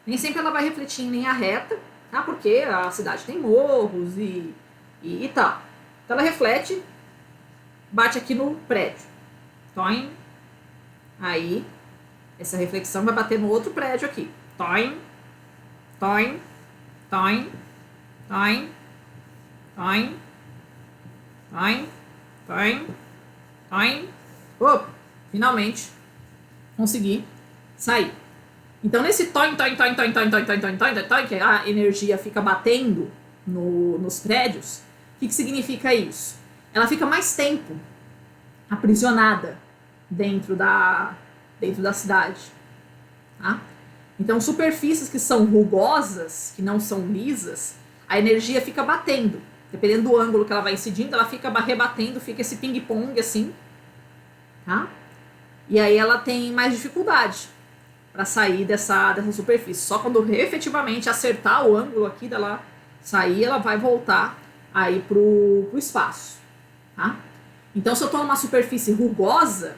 nem sempre ela vai refletir em linha reta, tá? Porque a cidade tem morros e tal. Então ela reflete, bate aqui no prédio. Toim. Aí, essa reflexão vai bater no outro prédio aqui. Toim, toim, toim, toim, toim, toim, toim, toim. Opa, finalmente consegui sair. Então, nesse toim, toim, toim, toim, toim, toim, toim, toim, toim, toim, que a energia fica batendo nos prédios, o que significa isso? Ela fica mais tempo aprisionada dentro da cidade. Tá? Então, superfícies que são rugosas, que não são lisas, a energia fica batendo. Dependendo do ângulo que ela vai incidindo, ela fica rebatendo, fica esse ping-pong assim. Tá? E aí ela tem mais dificuldade para sair dessa superfície. Só quando efetivamente acertar o ângulo aqui dela sair, ela vai voltar aí pro espaço. Tá? Então, se eu estou numa superfície rugosa,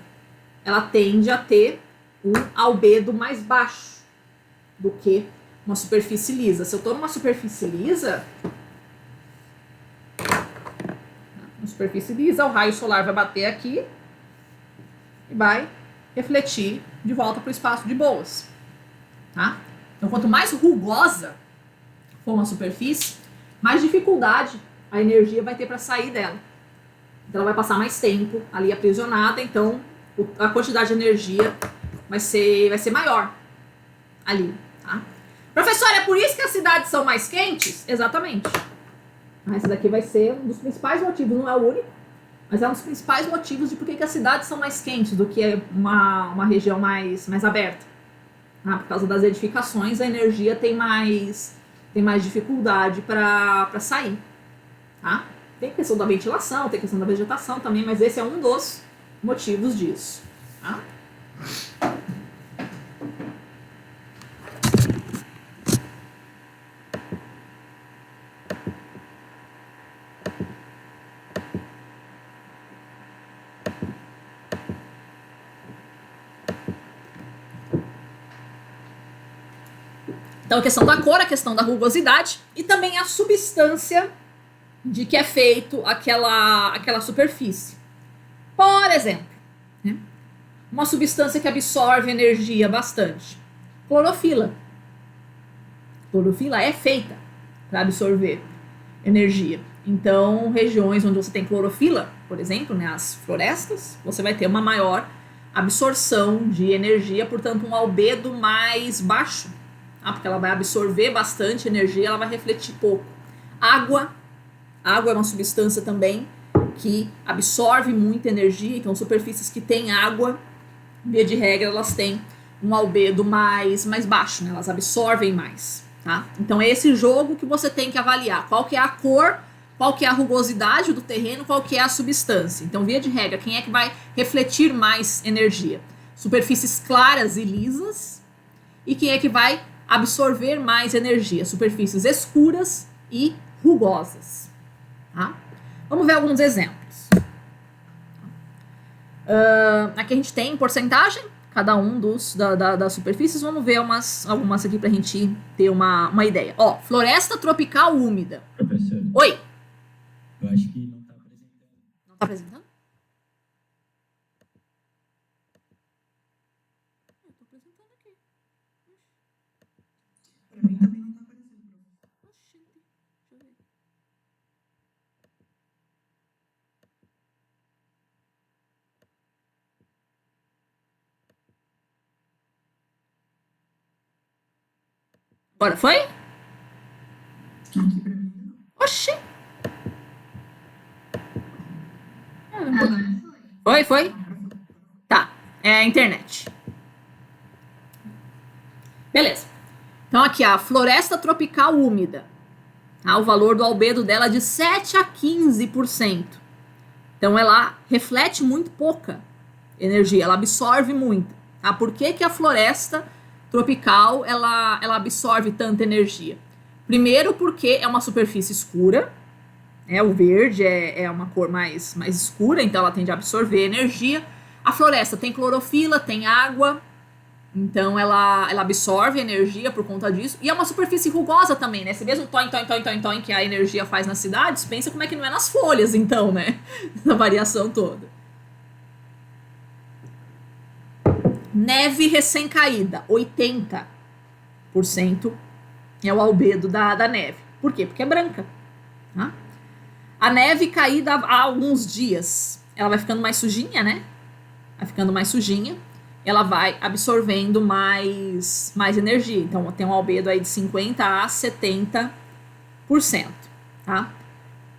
ela tende a ter um albedo mais baixo do que uma superfície lisa. Se eu estou numa superfície lisa, o raio solar vai bater aqui e vai refletir de volta para o espaço de boas. Tá? Então, quanto mais rugosa for uma superfície, mais dificuldade a energia vai ter para sair dela. Então, ela vai passar mais tempo ali aprisionada, então a quantidade de energia vai ser maior ali. Tá? Professora, é por isso que as cidades são mais quentes? Exatamente. Esse daqui vai ser um dos principais motivos, não é o único, mas é um dos principais motivos de por que as cidades são mais quentes do que uma região mais aberta. Tá? Por causa das edificações, a energia tem mais dificuldade para sair. Tá? Tem questão da ventilação, tem questão da vegetação também, mas esse é um dos motivos disso. Tá? Então, a questão da cor, a questão da rugosidade e também a substância de que é feito aquela superfície. Por exemplo, né? Uma substância que absorve energia bastante. Clorofila. Clorofila é feita para absorver energia. Então, regiões onde você tem clorofila, por exemplo, né, as florestas, você vai ter uma maior absorção de energia, portanto, um albedo mais baixo. Porque ela vai absorver bastante energia, ela vai refletir pouco. Água é uma substância também que absorve muita energia, então superfícies que têm água, via de regra, elas têm um albedo mais baixo, né? Elas absorvem mais. Tá? Então é esse jogo que você tem que avaliar. Qual que é a cor, qual que é a rugosidade do terreno, qual que é a substância. Então, via de regra, quem é que vai refletir mais energia? Superfícies claras e lisas. E quem é que vai absorver mais energia? Superfícies escuras e rugosas. Tá? Vamos ver alguns exemplos. Aqui a gente tem porcentagem, cada um das superfícies. Vamos ver algumas aqui pra gente ter uma ideia. Ó, floresta tropical úmida. Professor, Oi. eu acho que não está apresentando. Não tá apresentando? Eu tô apresentando aqui. Pra mim também não tá aparecendo. Oxi, deixa eu ver. Agora, foi? Aqui pra mim não. Oxi! Agora Foi, foi? agora foi. Tá, é a internet. Beleza. Então aqui, a floresta tropical úmida. Tá? O valor do albedo dela é de 7 a 15%. Então ela reflete muito pouca energia, ela absorve muito. Tá? Por que, que a floresta tropical ela absorve tanta energia? Primeiro porque é uma superfície escura, o verde é uma cor mais escura, então ela tende a absorver energia. A floresta tem clorofila, tem água, então ela absorve energia por conta disso. E é uma superfície rugosa também, né? Esse mesmo toin que a energia faz nas cidades, pensa como é que não é nas folhas, então, né? Na variação toda. Neve recém-caída, 80% é o albedo da neve. Por quê? Porque é branca. Tá? A neve caída há alguns dias, ela vai ficando mais sujinha, né? Vai ficando mais sujinha, ela vai absorvendo mais energia. Então, tem um albedo aí de 50% a 70%. Tá?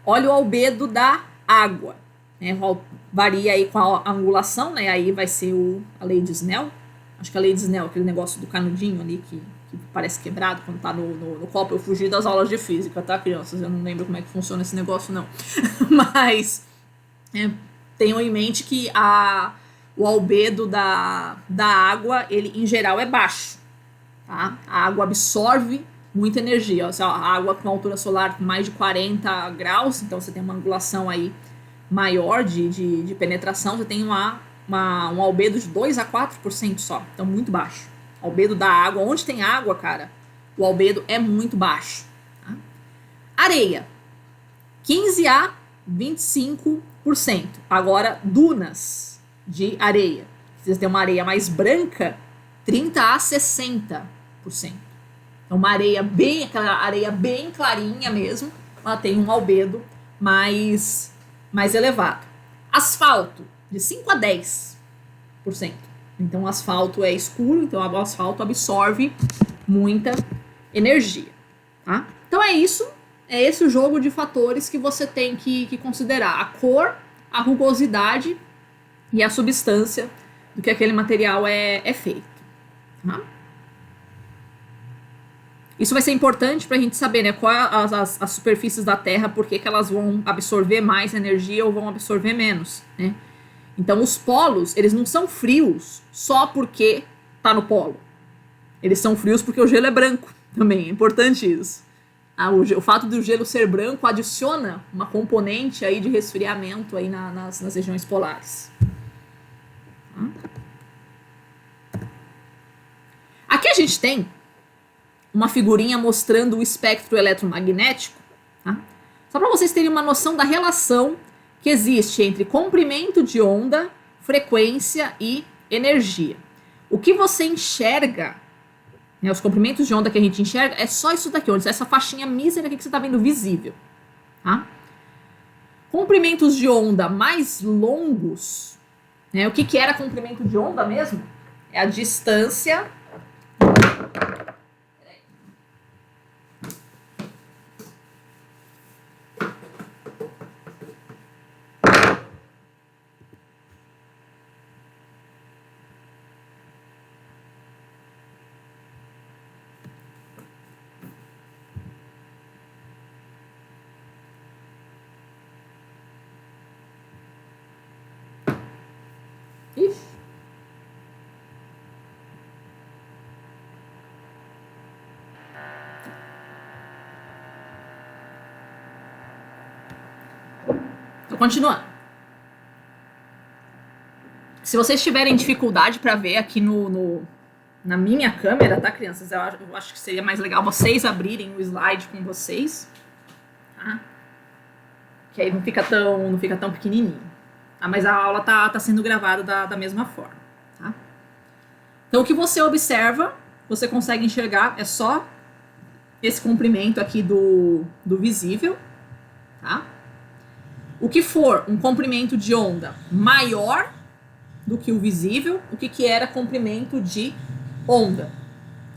Olha o albedo da água. Né? Varia aí com a angulação, né? Aí vai ser a lei de Snell. Acho que a lei de Snell, aquele negócio do canudinho ali que parece quebrado quando tá no copo. Eu fugi das aulas de física, tá, crianças? Eu não lembro como é que funciona esse negócio, não. Mas tenham em mente que o albedo da água, ele em geral é baixo. Tá? A água absorve muita energia. Ó, a água com altura solar com mais de 40 graus, então você tem uma angulação aí maior de penetração, você tem um albedo de 2 a 4% só, então muito baixo. Albedo da água, onde tem água, cara, o albedo é muito baixo. Tá? Areia, 15 a 25%. Agora, dunas de areia, você tem uma areia mais branca, 30 a 60%. Então, aquela areia bem clarinha mesmo, ela tem um albedo mais elevado. Asfalto, de 5 a 10%. Então, o asfalto é escuro, então o asfalto absorve muita energia. Tá? Então, é isso. É esse o jogo de fatores que você tem que considerar. A cor, a rugosidade e a substância do que aquele material é feito. Tá? Isso vai ser importante para a gente saber, né, quais as superfícies da Terra, por que elas vão absorver mais energia ou vão absorver menos, né? Então, os polos, eles não são frios só porque tá no polo. Eles são frios porque o gelo é branco também, é importante isso. O fato do gelo ser branco adiciona uma componente aí de resfriamento aí nas regiões polares. Aqui a gente tem uma figurinha mostrando o espectro eletromagnético, tá? Só para vocês terem uma noção da relação que existe entre comprimento de onda, frequência e energia. O que você enxerga, né, os comprimentos de onda que a gente enxerga, é só isso daqui, essa faixinha mísera aqui que você está vendo visível. Tá? Comprimentos de onda mais longos, né, o que era comprimento de onda mesmo? É a distância... Ixi. Tô continuando. Se vocês tiverem dificuldade para ver aqui na minha câmera, tá, crianças? Eu acho que seria mais legal vocês abrirem o slide com vocês, tá? Que aí não fica tão pequenininho. Ah, mas a aula tá sendo gravada da mesma forma, tá? Então, o que você observa, você consegue enxergar, é só esse comprimento aqui do visível, tá? O que for um comprimento de onda maior do que o visível, o que era comprimento de onda?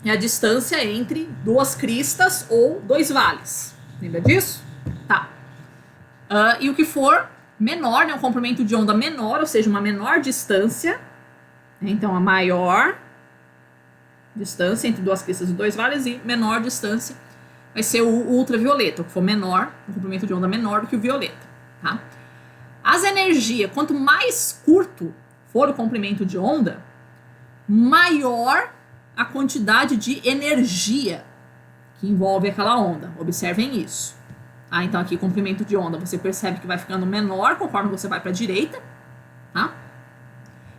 é a distância entre duas cristas ou dois vales. Lembra disso? Tá. E o que for menor, né, um comprimento de onda menor, ou seja, uma menor distância, né, então a maior distância entre duas cristas e dois vales e menor distância vai ser o ultravioleta, o que for menor, um comprimento de onda menor do que o violeta, tá? As energias, quanto mais curto for o comprimento de onda, maior a quantidade de energia que envolve aquela onda. Observem isso. Então aqui, comprimento de onda, você percebe que vai ficando menor conforme você vai para a direita. Tá?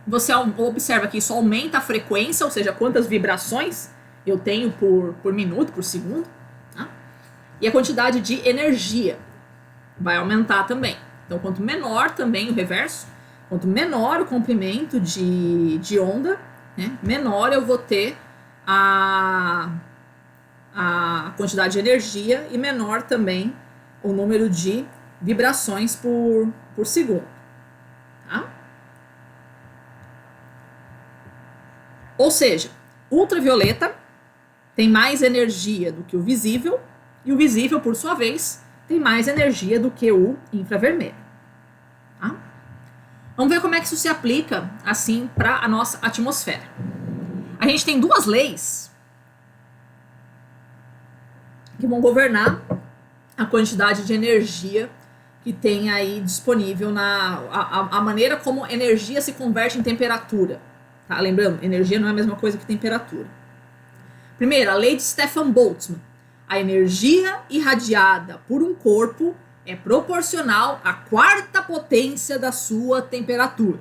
Você observa que isso aumenta a frequência, ou seja, quantas vibrações eu tenho por minuto, por segundo. Tá? E a quantidade de energia vai aumentar também. Então, quanto menor também o reverso, quanto menor o comprimento de onda, né, menor eu vou ter a quantidade de energia e menor também o número de vibrações por segundo. Tá? Ou seja, ultravioleta tem mais energia do que o visível e o visível, por sua vez, tem mais energia do que o infravermelho. Tá? Vamos ver como é que isso se aplica assim para a nossa atmosfera. A gente tem duas leis que vão governar a quantidade de energia que tem aí disponível, a maneira como energia se converte em temperatura. Tá? Lembrando, energia não é a mesma coisa que temperatura. Primeiro, a lei de Stefan Boltzmann. A energia irradiada por um corpo é proporcional à quarta potência da sua temperatura.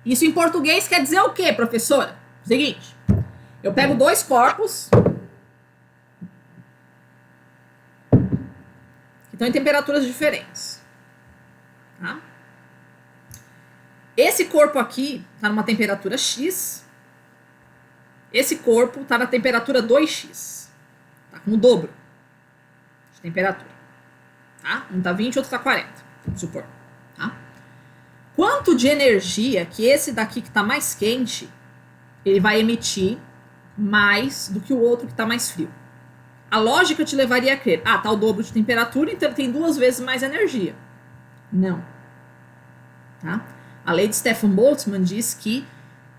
Isso em português quer dizer o quê, professora? Seguinte, eu pego dois corpos que estão em temperaturas diferentes. Tá? Esse corpo aqui está numa temperatura X. Esse corpo está na temperatura 2x. Está com o dobro de temperatura. Tá? Um está 20, outro está 40, vamos supor. Tá? Quanto de energia que esse daqui que está mais quente, ele vai emitir mais do que o outro que está mais frio? A lógica te levaria a crer, tá o dobro de temperatura, então ele tem 2 vezes mais energia. Não. Tá? A lei de Stefan Boltzmann diz que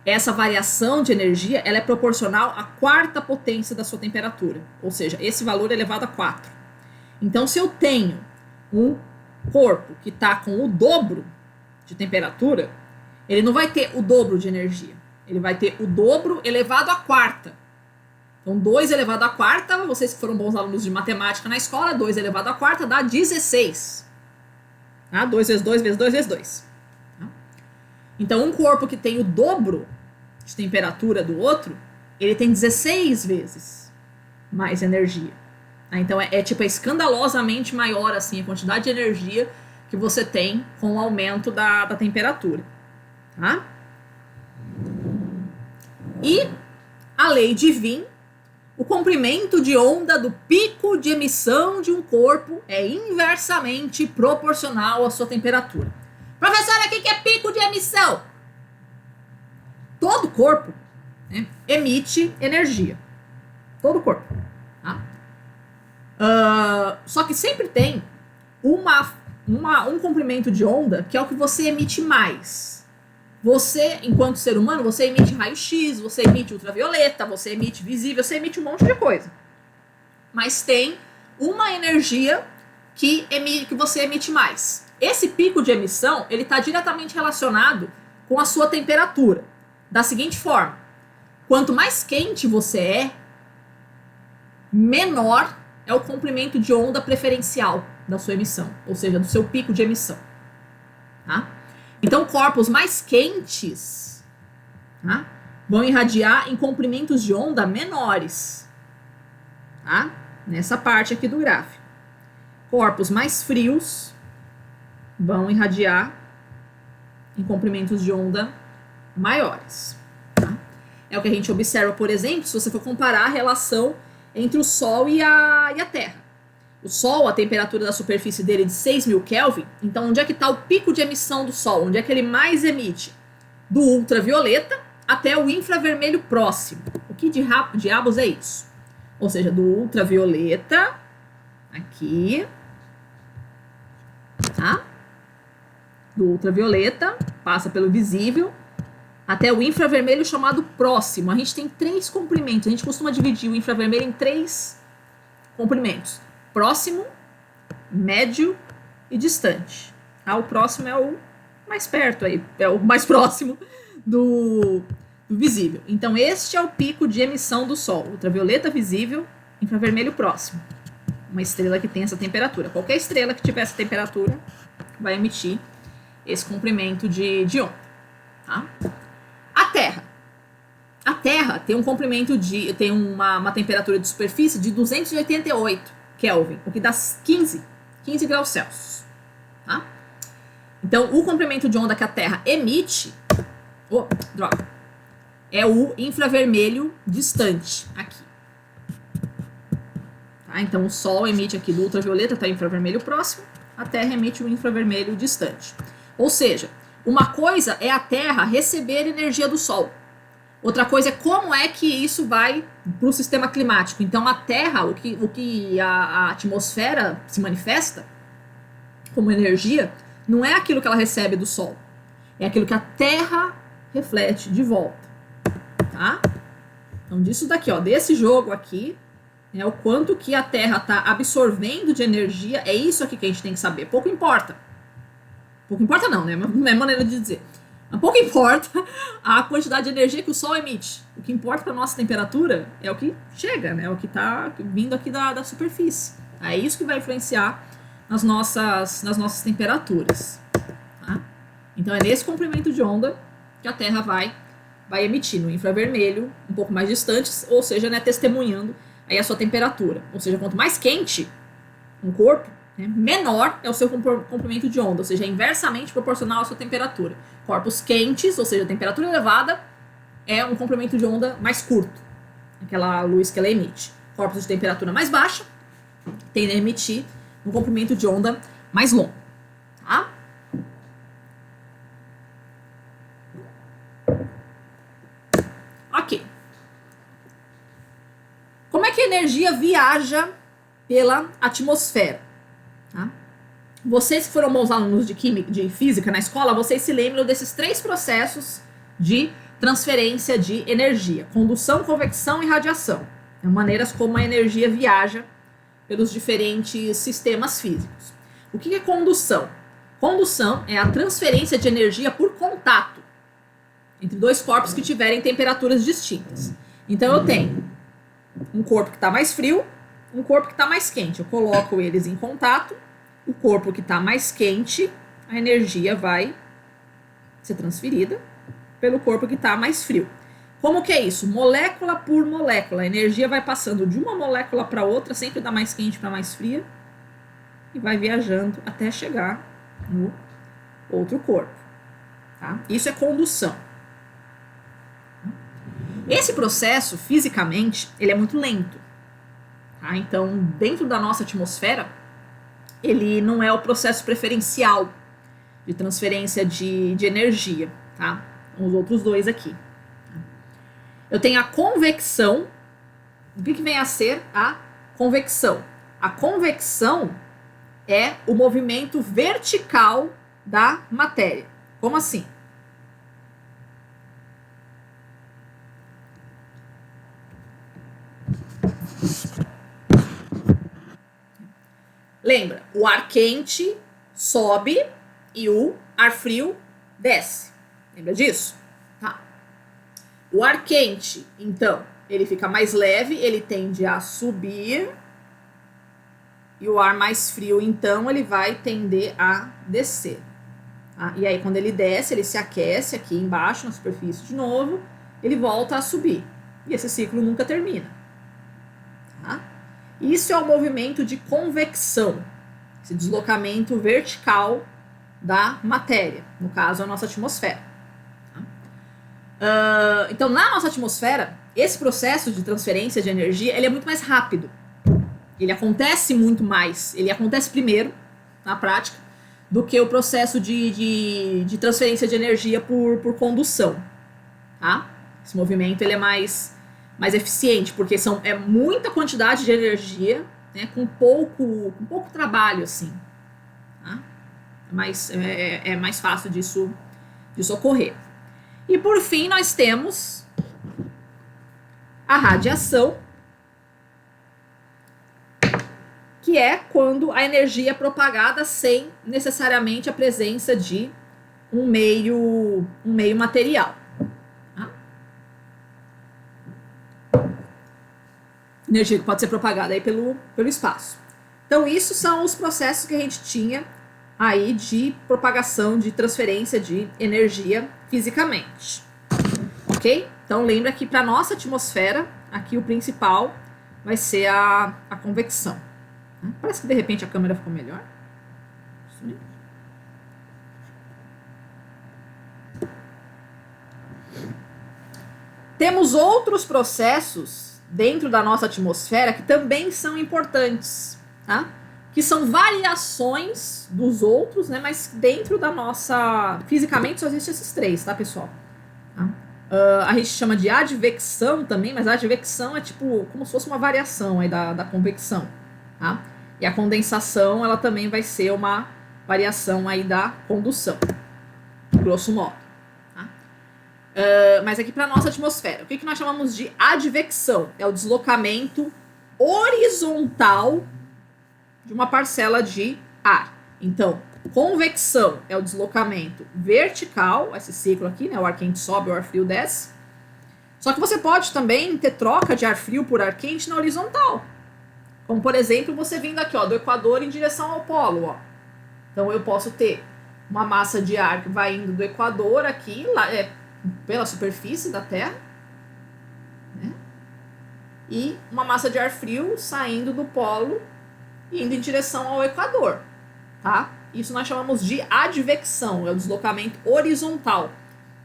essa variação de energia ela é proporcional à quarta potência da sua temperatura. Ou seja, esse valor é elevado a 4. Então, se eu tenho um corpo que está com o dobro de temperatura, ele não vai ter o dobro de energia. Ele vai ter o dobro elevado à quarta. Então, 2 elevado à quarta, vocês que foram bons alunos de matemática na escola, 2 elevado à quarta dá 16. Tá? 2 vezes 2 vezes 2 vezes 2. Tá? Então, um corpo que tem o dobro de temperatura do outro, ele tem 16 vezes mais energia. Tá? Então, é escandalosamente maior assim, a quantidade de energia que você tem com o aumento da temperatura. Tá? E a lei de Wien, o comprimento de onda do pico de emissão de um corpo é inversamente proporcional à sua temperatura. Professora, o que é pico de emissão? Todo corpo, né, emite energia. Todo corpo. Tá? Só que sempre tem um comprimento de onda que é o que você emite mais. Você, enquanto ser humano, você emite raio-x, você emite ultravioleta, você emite visível, você emite um monte de coisa. Mas tem uma energia que você emite mais. Esse pico de emissão, ele está diretamente relacionado com a sua temperatura. Da seguinte forma, quanto mais quente você é, menor é o comprimento de onda preferencial da sua emissão, ou seja, do seu pico de emissão. Tá? Então, corpos mais quentes, tá, vão irradiar em comprimentos de onda menores. Tá? Nessa parte aqui do gráfico. Corpos mais frios vão irradiar em comprimentos de onda maiores. Tá? É o que a gente observa, por exemplo, se você for comparar a relação entre o Sol e a Terra. O Sol, a temperatura da superfície dele é de 6.000 Kelvin. Então, onde é que está o pico de emissão do Sol? Onde é que ele mais emite? Do ultravioleta até o infravermelho próximo. O que diabos é isso? Ou seja, do ultravioleta, aqui, tá? Do ultravioleta, passa pelo visível, até o infravermelho chamado próximo. A gente tem 3 comprimentos. A gente costuma dividir o infravermelho em 3 comprimentos: próximo, médio e distante. O próximo é o mais perto aí, é o mais próximo do visível. Então, este é o pico de emissão do Sol: ultravioleta visível, infravermelho próximo. Uma estrela que tem essa temperatura. Qualquer estrela que tiver essa temperatura vai emitir esse comprimento de onda. Tá? A Terra tem um comprimento tem uma temperatura de superfície de 288 Kelvin, o que dá 15 graus Celsius. Tá? Então, o comprimento de onda que a Terra emite é o infravermelho distante, aqui. Tá? Então, o Sol emite aqui do ultravioleta, tá? Infravermelho próximo, a Terra emite o infravermelho distante. Ou seja, uma coisa é a Terra receber energia do Sol. Outra coisa é como é que isso vai para o sistema climático. Então, a Terra, o que a atmosfera se manifesta como energia, não é aquilo que ela recebe do Sol. É aquilo que a Terra reflete de volta. Tá? Então, disso daqui, desse jogo aqui, o quanto que a Terra está absorvendo de energia, é isso aqui que a gente tem que saber. Pouco importa. Pouco importa não, né? Não é maneira de dizer. Mas pouco importa a quantidade de energia que o Sol emite. O que importa para a nossa temperatura é o que chega, né? O que está vindo aqui da superfície. É isso que vai influenciar nas nossas temperaturas. Tá? Então, é nesse comprimento de onda que a Terra vai emitir no infravermelho, um pouco mais distante, ou seja, né, testemunhando aí a sua temperatura. Ou seja, quanto mais quente um corpo, menor é o seu comprimento de onda, ou seja, é inversamente proporcional à sua temperatura. Corpos quentes, ou seja, temperatura elevada, é um comprimento de onda mais curto, aquela luz que ela emite. Corpos de temperatura mais baixa tendem a emitir um comprimento de onda mais longo. Tá? Ok. Como é que a energia viaja pela atmosfera? Tá? Vocês que foram bons alunos de física na escola, vocês se lembram desses 3 processos de transferência de energia: condução, convecção e radiação. São maneiras como a energia viaja pelos diferentes sistemas físicos. O que é condução? Condução é a transferência de energia por contato entre 2 corpos que tiverem temperaturas distintas. Então, eu tenho um corpo que está mais frio, um corpo que está mais quente. Eu coloco eles em contato. O corpo que está mais quente, a energia vai ser transferida pelo corpo que está mais frio. Como que é isso? Molécula por molécula. A energia vai passando de uma molécula para outra, sempre da mais quente para mais fria, e vai viajando até chegar no outro corpo. Tá? Isso é condução. Esse processo, fisicamente, ele é muito lento. Tá? Então, dentro da nossa atmosfera, ele não é o processo preferencial de transferência de energia, tá? Os outros 2 aqui. Eu tenho a convecção. O que vem a ser a convecção? A convecção é o movimento vertical da matéria. Como assim? Lembra, o ar quente sobe e o ar frio desce. Lembra disso? Tá. O ar quente, então, ele fica mais leve, ele tende a subir. E o ar mais frio, então, ele vai tender a descer. Tá? E aí, quando ele desce, ele se aquece aqui embaixo, na superfície de novo, ele volta a subir. E esse ciclo nunca termina. Tá? Isso é o movimento de convecção, esse deslocamento vertical da matéria, no caso, a nossa atmosfera. Tá? Então, na nossa atmosfera, esse processo de transferência de energia, ele é muito mais rápido. Ele acontece muito mais, ele acontece primeiro, na prática, do que o processo de transferência de energia por condução. Tá? Esse movimento ele é mais mais eficiente, porque é muita quantidade de energia, né, com pouco trabalho, assim. Tá? É mais fácil disso ocorrer. E por fim, nós temos a radiação, que é quando a energia é propagada sem necessariamente a presença de um meio material. Tá? Energia que pode ser propagada aí pelo espaço. Então, isso são os processos que a gente tinha aí de propagação, de transferência de energia fisicamente. Ok? Então, lembra que para nossa atmosfera, aqui o principal vai ser a convecção. Parece que de repente a câmera ficou melhor. Sim. Temos outros processos dentro da nossa atmosfera que também são importantes, tá? Que são variações dos outros, né? Mas dentro da nossa... Fisicamente só existem esses três, tá, pessoal? Tá? A gente chama de advecção também, mas a advecção é tipo como se fosse uma variação aí da convecção, tá? E a condensação, ela também vai ser uma variação aí da condução, grosso modo. Tá? Mas aqui para nossa atmosfera, o que nós chamamos de advecção? É o deslocamento horizontal de uma parcela de ar. Então, convecção é o deslocamento vertical, esse ciclo aqui, né? O ar quente sobe, o ar frio desce. Só que você pode também ter troca de ar frio por ar quente na horizontal. Como, por exemplo, você vindo aqui, ó, do Equador em direção ao polo, ó. Então, eu posso ter uma massa de ar que vai indo do Equador aqui, lá, pela superfície da Terra, né? E uma massa de ar frio saindo do polo e indo em direção ao Equador, tá? Isso nós chamamos de advecção, é o deslocamento horizontal.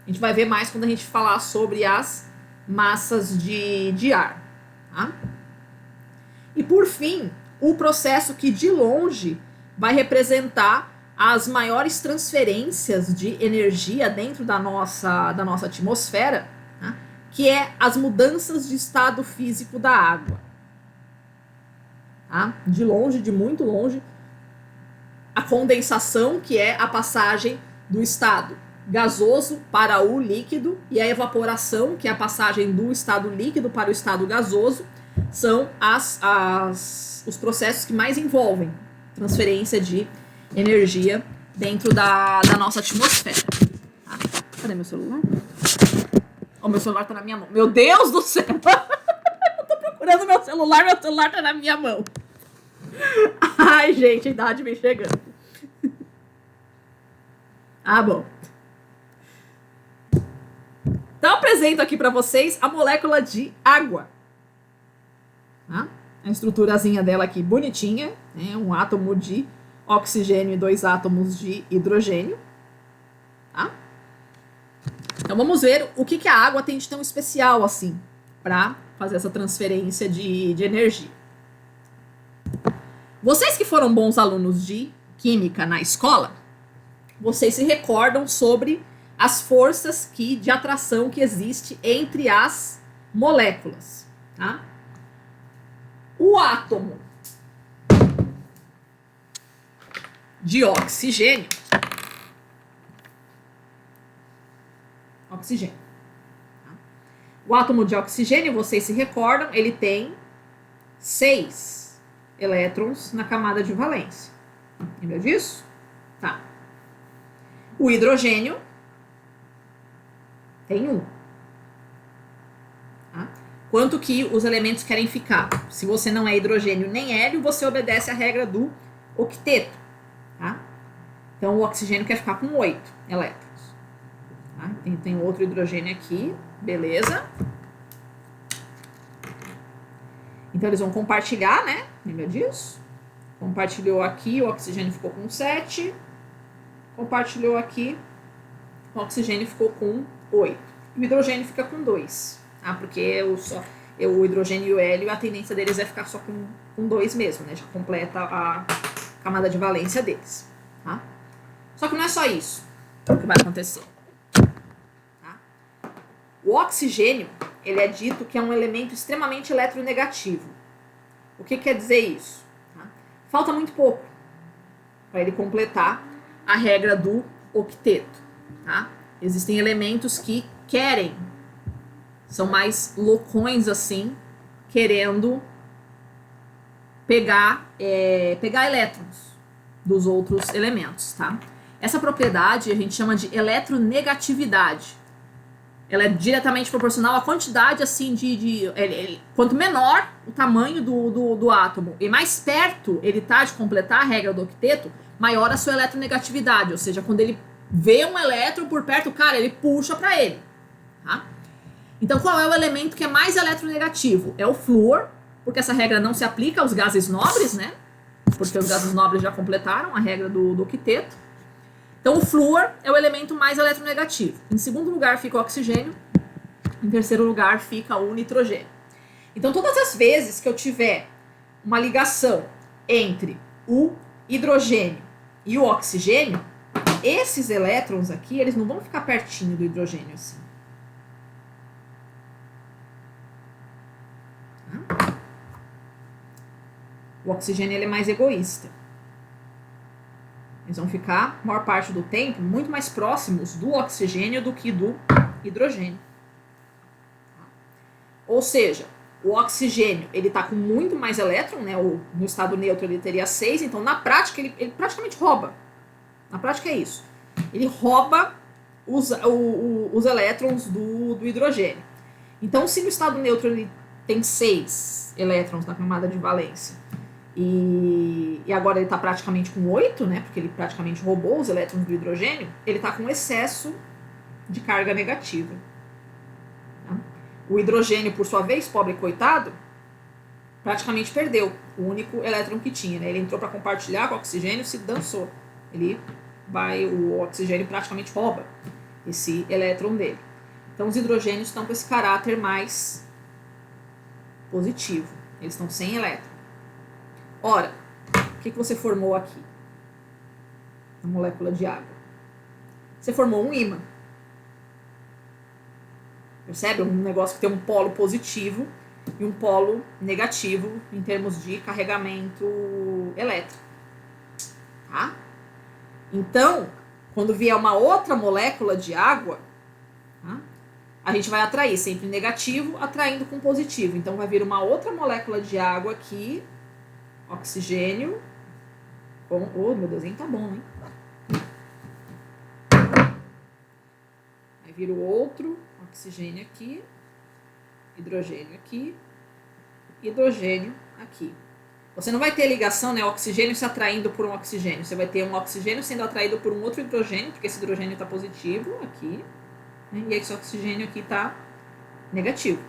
A gente vai ver mais quando a gente falar sobre as massas de ar, tá? E por fim, o processo que de longe vai representar as maiores transferências de energia dentro da nossa atmosfera, tá? Que é as mudanças de estado físico da água. Tá? De longe, de muito longe, a condensação, que é a passagem do estado gasoso para o líquido, e a evaporação, que é a passagem do estado líquido para o estado gasoso, são os processos que mais envolvem transferência de energia dentro da nossa atmosfera. Tá? Cadê meu celular? Meu celular tá na minha mão. Meu Deus do céu! Eu tô procurando meu celular tá na minha mão. Ai, gente, a idade vem chegando. Bom. Então, eu apresento aqui para vocês a molécula de água. Tá? A estruturazinha dela aqui bonitinha, né? Um átomo de oxigênio e 2 átomos de hidrogênio. Tá? Então, vamos ver o que a água tem de tão especial assim para fazer essa transferência de energia. Vocês que foram bons alunos de química na escola, vocês se recordam sobre as forças de atração que existe entre as moléculas, tá? O átomo de oxigênio, tá? O átomo de oxigênio, vocês se recordam, ele tem 6 elétrons na camada de valência. Lembra disso? Tá. O hidrogênio tem 1. Tá? Quanto que os elementos querem ficar? Se você não é hidrogênio nem hélio, você obedece à regra do octeto. Tá? Então, o oxigênio quer ficar com 8 elétrons. Tá? Tem outro hidrogênio aqui. Beleza. Então, eles vão compartilhar, né? Lembra disso? Compartilhou aqui, o oxigênio ficou com 7. Compartilhou aqui, o oxigênio ficou com 8. O hidrogênio fica com 2, tá? Porque o hidrogênio e o hélio, a tendência deles é ficar só com 2 mesmo, né? Já completa a camada de valência deles, tá? Só que não é só isso que vai acontecer. Tá? O oxigênio, ele é dito que é um elemento extremamente eletronegativo. O que quer dizer isso? Tá? Falta muito pouco para ele completar a regra do octeto. Tá? Existem elementos que querem, são mais loucões assim, querendo pegar elétrons dos outros elementos. Tá? Essa propriedade a gente chama de eletronegatividade. Ela é diretamente proporcional à quantidade, assim, quanto menor o tamanho do átomo e mais perto ele tá de completar a regra do octeto, maior a sua eletronegatividade. Ou seja, quando ele vê um elétron por perto, cara, ele puxa para ele. Tá? Então, qual é o elemento que é mais eletronegativo? É o flúor, porque essa regra não se aplica aos gases nobres, né? Porque os gases nobres já completaram a regra do octeto. Então, o flúor é o elemento mais eletronegativo. Em segundo lugar fica o oxigênio. Em terceiro lugar fica o nitrogênio. Então, todas as vezes que eu tiver uma ligação entre o hidrogênio e o oxigênio, esses elétrons aqui, eles não vão ficar pertinho do hidrogênio assim. O oxigênio ele é mais egoísta. Eles vão ficar, a maior parte do tempo, muito mais próximos do oxigênio do que do hidrogênio. Ou seja, o oxigênio ele está com muito mais elétron, né? No estado neutro ele teria 6, então na prática ele praticamente rouba. Na prática é isso. Ele rouba os elétrons do hidrogênio. Então, se no estado neutro ele tem 6 elétrons na camada de valência, e agora ele está praticamente com 8, né? Porque ele praticamente roubou os elétrons do hidrogênio, ele está com excesso de carga negativa. Tá? O hidrogênio, por sua vez, pobre coitado, praticamente perdeu o único elétron que tinha, né? Ele entrou para compartilhar com o oxigênio e se dançou. O oxigênio praticamente rouba esse elétron dele. Então, os hidrogênios estão com esse caráter mais positivo. Eles estão sem elétron. Ora, o que você formou aqui? A molécula de água. Você formou um ímã. Percebe? Um negócio que tem um polo positivo e um polo negativo em termos de carregamento elétrico. Tá? Então, quando vier uma outra molécula de água, tá? A gente vai atrair sempre negativo, atraindo com positivo. Então, vai vir uma outra molécula de água aqui, oxigênio, oh, meu Deus, nem tá bom, hein? Vai vir o outro, oxigênio aqui, hidrogênio aqui, hidrogênio aqui. Você não vai ter ligação, né, oxigênio se atraindo por um oxigênio. Você vai ter um oxigênio sendo atraído por um outro hidrogênio, porque esse hidrogênio está positivo aqui, né, e esse oxigênio aqui está negativo.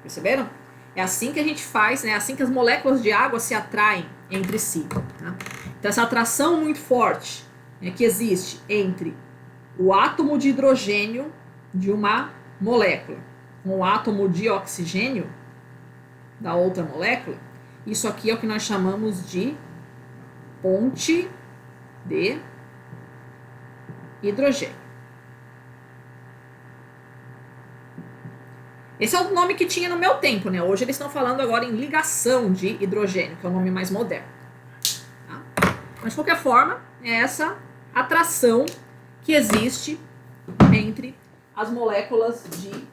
Perceberam? É assim que a gente faz, né? É assim que as moléculas de água se atraem entre si. Tá? Então, essa atração muito forte, né, que existe entre o átomo de hidrogênio de uma molécula com o átomo de oxigênio da outra molécula, isso aqui é o que nós chamamos de ponte de hidrogênio. Esse é o nome que tinha no meu tempo, né? Hoje eles estão falando agora em ligação de hidrogênio, que é o nome mais moderno. Tá? Mas, de qualquer forma, é essa atração que existe entre as moléculas de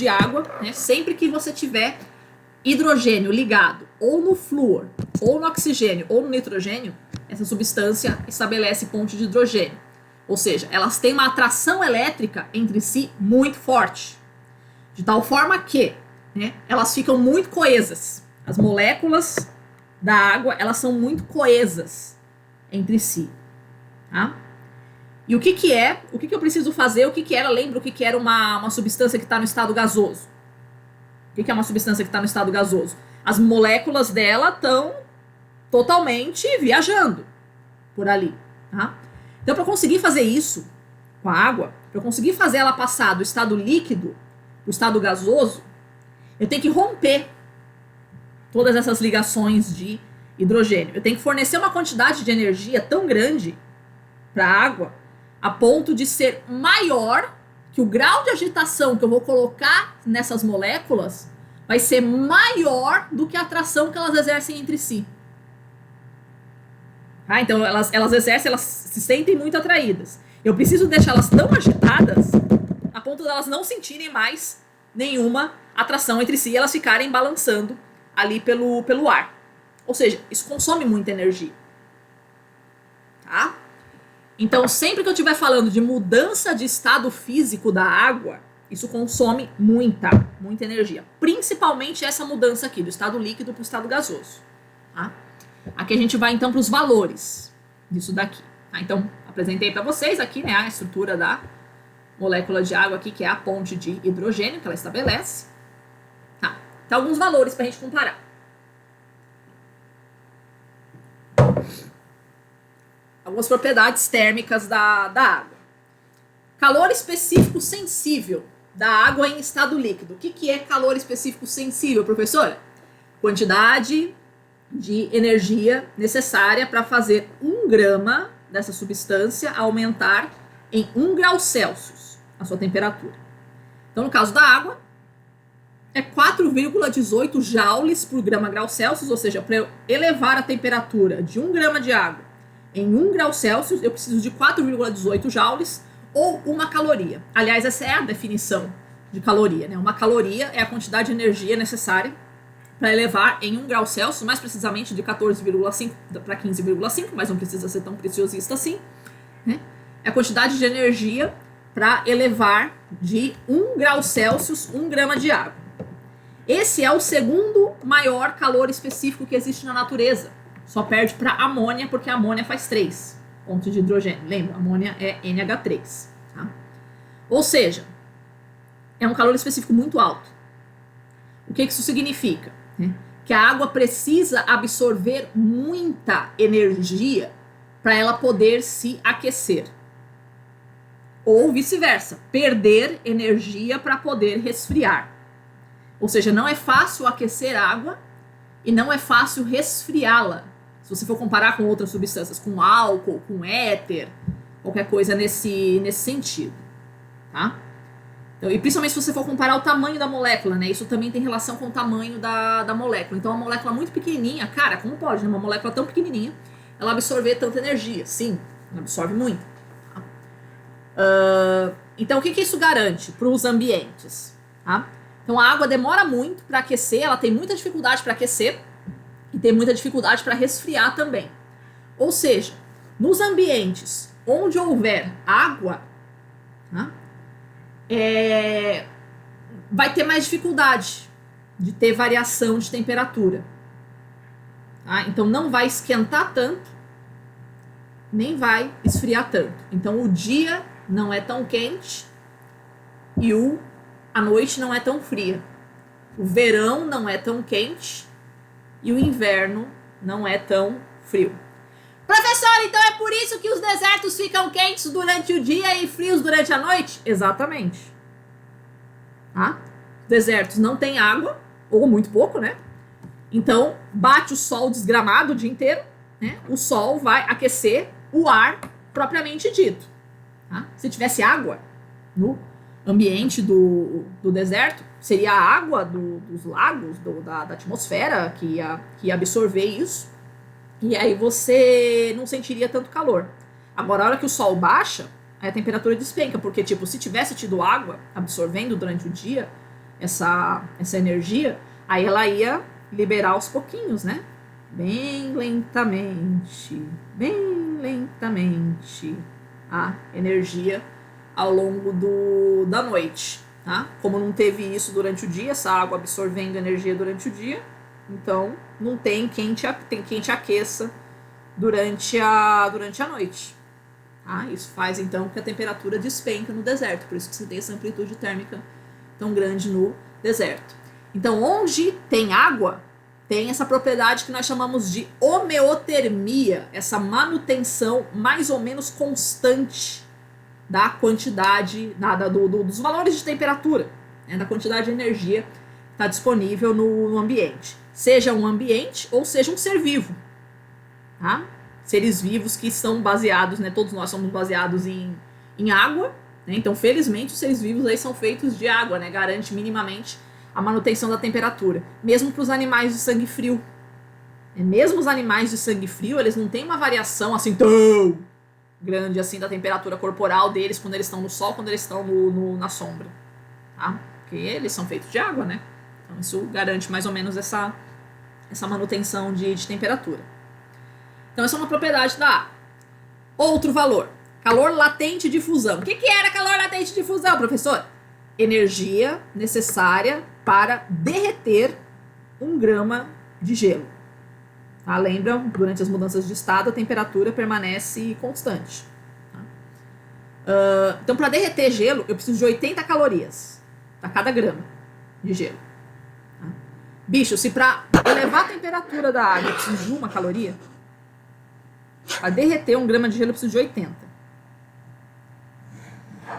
água, né? Sempre que você tiver hidrogênio ligado ou no flúor, ou no oxigênio, ou no nitrogênio, essa substância estabelece ponte de hidrogênio. Ou seja, elas têm uma atração elétrica entre si muito forte. De tal forma que, né, elas ficam muito coesas. As moléculas da água, elas são muito coesas entre si. Tá? E o que eu preciso fazer, lembra o que era uma substância que está no estado gasoso? O que é uma substância que está no estado gasoso? As moléculas dela estão totalmente viajando por ali. Tá? Então, para conseguir fazer isso com a água, para eu conseguir fazer ela passar do estado líquido para o estado gasoso, eu tenho que romper todas essas ligações de hidrogênio. Eu tenho que fornecer uma quantidade de energia tão grande para a água a ponto de ser maior que o grau de agitação que eu vou colocar nessas moléculas vai ser maior do que a atração que elas exercem entre si. Tá? Então, elas exercem, elas se sentem muito atraídas. Eu preciso deixar elas tão agitadas a ponto de elas não sentirem mais nenhuma atração entre si e elas ficarem balançando ali pelo ar. Ou seja, isso consome muita energia. Tá? Então, sempre que eu estiver falando de mudança de estado físico da água, isso consome muita energia. Principalmente essa mudança aqui, do estado líquido para o estado gasoso. Tá? Aqui a gente vai, então, para os valores disso daqui. Tá? Então, apresentei para vocês aqui, né, a estrutura da molécula de água aqui, que é a ponte de hidrogênio que ela estabelece. Tá? Então, alguns valores para a gente comparar. Algumas propriedades térmicas da água. Calor específico sensível da água em estado líquido. O que é calor específico sensível, professora? Quantidade de energia necessária para fazer 1 grama dessa substância aumentar em 1 grau Celsius a sua temperatura. Então, no caso da água, é 4,18 joules por grama grau Celsius, ou seja, para eu elevar a temperatura de 1 grama de água em 1 grau Celsius, eu preciso de 4,18 joules ou 1 caloria. Aliás, essa é a definição de caloria, né? Uma caloria é a quantidade de energia necessária para elevar em 1 grau Celsius, mais precisamente de 14,5 para 15,5, mas não precisa ser tão preciosista assim, né? É a quantidade de energia para elevar de 1 grau Celsius 1 grama de água. Esse é o segundo maior calor específico que existe na natureza. Só perde para amônia, porque a amônia faz 3 pontos de hidrogênio. Lembra? A amônia é NH3. Tá? Ou seja, é um calor específico muito alto. O que isso significa? Que a água precisa absorver muita energia para ela poder se aquecer. Ou vice-versa, perder energia para poder resfriar. Ou seja, não é fácil aquecer água e não é fácil resfriá-la. Se você for comparar com outras substâncias, com álcool, com éter, qualquer coisa nesse sentido. Tá? Então, e principalmente se você for comparar o tamanho da molécula, né? Isso também tem relação com o tamanho da molécula. Então, uma molécula muito pequenininha, cara, como pode, né? Uma molécula tão pequenininha, ela absorver tanta energia? Sim, ela absorve muito. Tá? Então, o que isso garante para os ambientes? Tá? Então, a água demora muito para aquecer, ela tem muita dificuldade para aquecer e tem muita dificuldade para resfriar também. Ou seja, nos ambientes onde houver água, tá? Vai ter mais dificuldade de ter variação de temperatura. Tá? Então, não vai esquentar tanto, nem vai esfriar tanto. Então, o dia não é tão quente e a noite não é tão fria. O verão não é tão quente e o inverno não é tão frio. Professor, então é por isso que os desertos ficam quentes durante o dia e frios durante a noite? Exatamente. Tá? Desertos não tem água, ou muito pouco, né? Então, bate o sol desgramado o dia inteiro, né? O sol vai aquecer o ar propriamente dito. Tá? Se tivesse água no ambiente do deserto, seria a água dos lagos, da atmosfera que ia absorver isso. E aí você não sentiria tanto calor. Agora, a hora que o sol baixa, aí a temperatura despenca. Porque, tipo, se tivesse tido água absorvendo durante o dia essa energia, aí ela ia liberar aos pouquinhos, né? Bem lentamente a energia ao longo da noite, tá? Como não teve isso durante o dia, essa água absorvendo energia durante o dia, então não tem quem te aqueça durante a noite. Tá? Isso faz então que a temperatura despenca no deserto, por isso que você tem essa amplitude térmica tão grande no deserto. Então, onde tem água, tem essa propriedade que nós chamamos de homeotermia, essa manutenção mais ou menos constante da quantidade, dos valores de temperatura, né, da quantidade de energia que está disponível no ambiente. Seja um ambiente ou seja um ser vivo. Tá? Seres vivos que são baseados, né, todos nós somos baseados em água, né? Então, felizmente, os seres vivos aí são feitos de água, né? Garante minimamente a manutenção da temperatura. Mesmo para os animais de sangue frio. Mesmo os animais de sangue frio, eles não têm uma variação assim tão grande assim da temperatura corporal deles quando eles estão no sol, quando eles estão na sombra. Tá? Porque eles são feitos de água, né? Então isso garante mais ou menos essa manutenção de temperatura. Então essa é uma propriedade da água. Outro valor, calor latente de fusão. O que era calor latente de fusão, professor? Energia necessária para derreter 1 grama de gelo. Tá? Lembram, durante as mudanças de estado, a temperatura permanece constante. Tá? Então, para derreter gelo, eu preciso de 80 calorias para cada grama de gelo. Tá? Bicho, se para elevar a temperatura da água eu preciso de 1 caloria, para derreter 1 grama de gelo eu preciso de 80.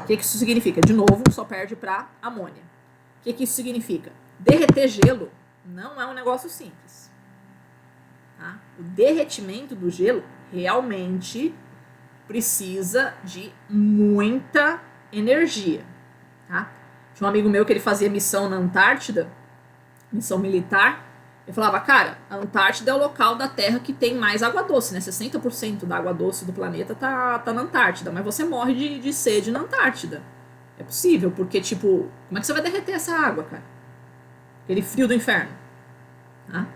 O que isso significa? De novo, só perde para amônia. O que isso significa? Derreter gelo não é um negócio simples. Tá? O derretimento do gelo realmente precisa de muita energia. Tá? Tinha um amigo meu que ele fazia missão na Antártida, missão militar. Ele falava, cara, a Antártida é o local da Terra que tem mais água doce, né? 60% da água doce do planeta tá na Antártida, mas você morre de sede na Antártida. É possível, porque, tipo, como é que você vai derreter essa água, cara? Aquele frio do inferno. Tá?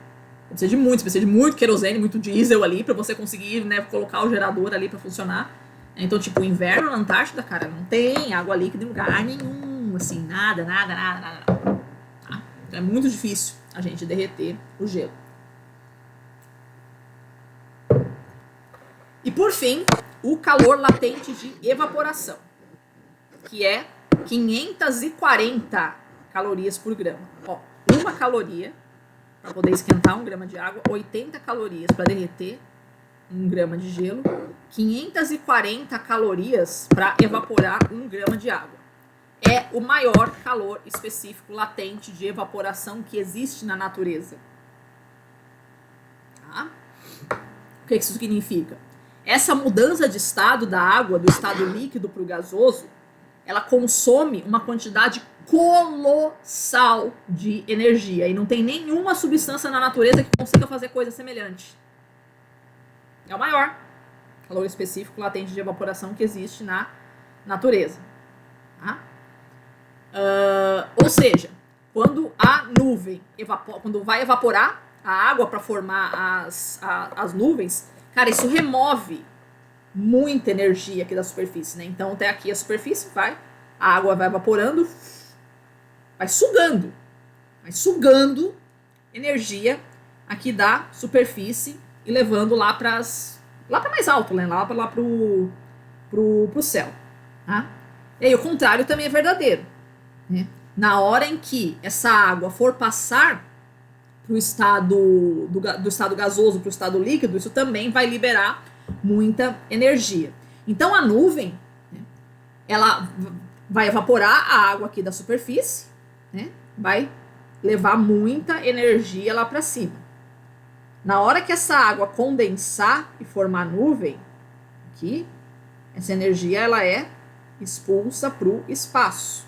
Precisa de muito querosene, muito diesel ali pra você conseguir, né, colocar o gerador ali pra funcionar. Então, tipo, o inverno na Antártida, cara, não tem água líquida em lugar nenhum, assim, nada. Tá? Então é muito difícil a gente derreter o gelo. E por fim, o calor latente de evaporação, que é 540 calorias por grama. Ó, 1 caloria para poder esquentar 1 grama de água, 80 calorias para derreter 1 grama de gelo, 540 calorias para evaporar 1 grama de água. É o maior calor específico latente de evaporação que existe na natureza. Tá? O que isso significa? Essa mudança de estado da água, do estado líquido para o gasoso, ela consome uma quantidade colossal de energia. E não tem nenhuma substância na natureza que consiga fazer coisa semelhante. É o maior calor específico latente de evaporação que existe na natureza. Tá? Ou seja, quando a nuvem quando vai evaporar a água para formar as nuvens, cara, isso remove muita energia aqui da superfície, né? Então até aqui a superfície a água vai evaporando, vai sugando energia aqui da superfície e levando lá para mais alto, né? Lá pro céu, tá? E aí o contrário também é verdadeiro, né? Na hora em que essa água for passar pro estado do estado gasoso para o estado líquido, isso também vai liberar muita energia. Então a nuvem, né, ela vai evaporar a água aqui da superfície, né, vai levar muita energia lá para cima. Na hora que essa água condensar e formar nuvem, aqui, essa energia ela é expulsa para o espaço.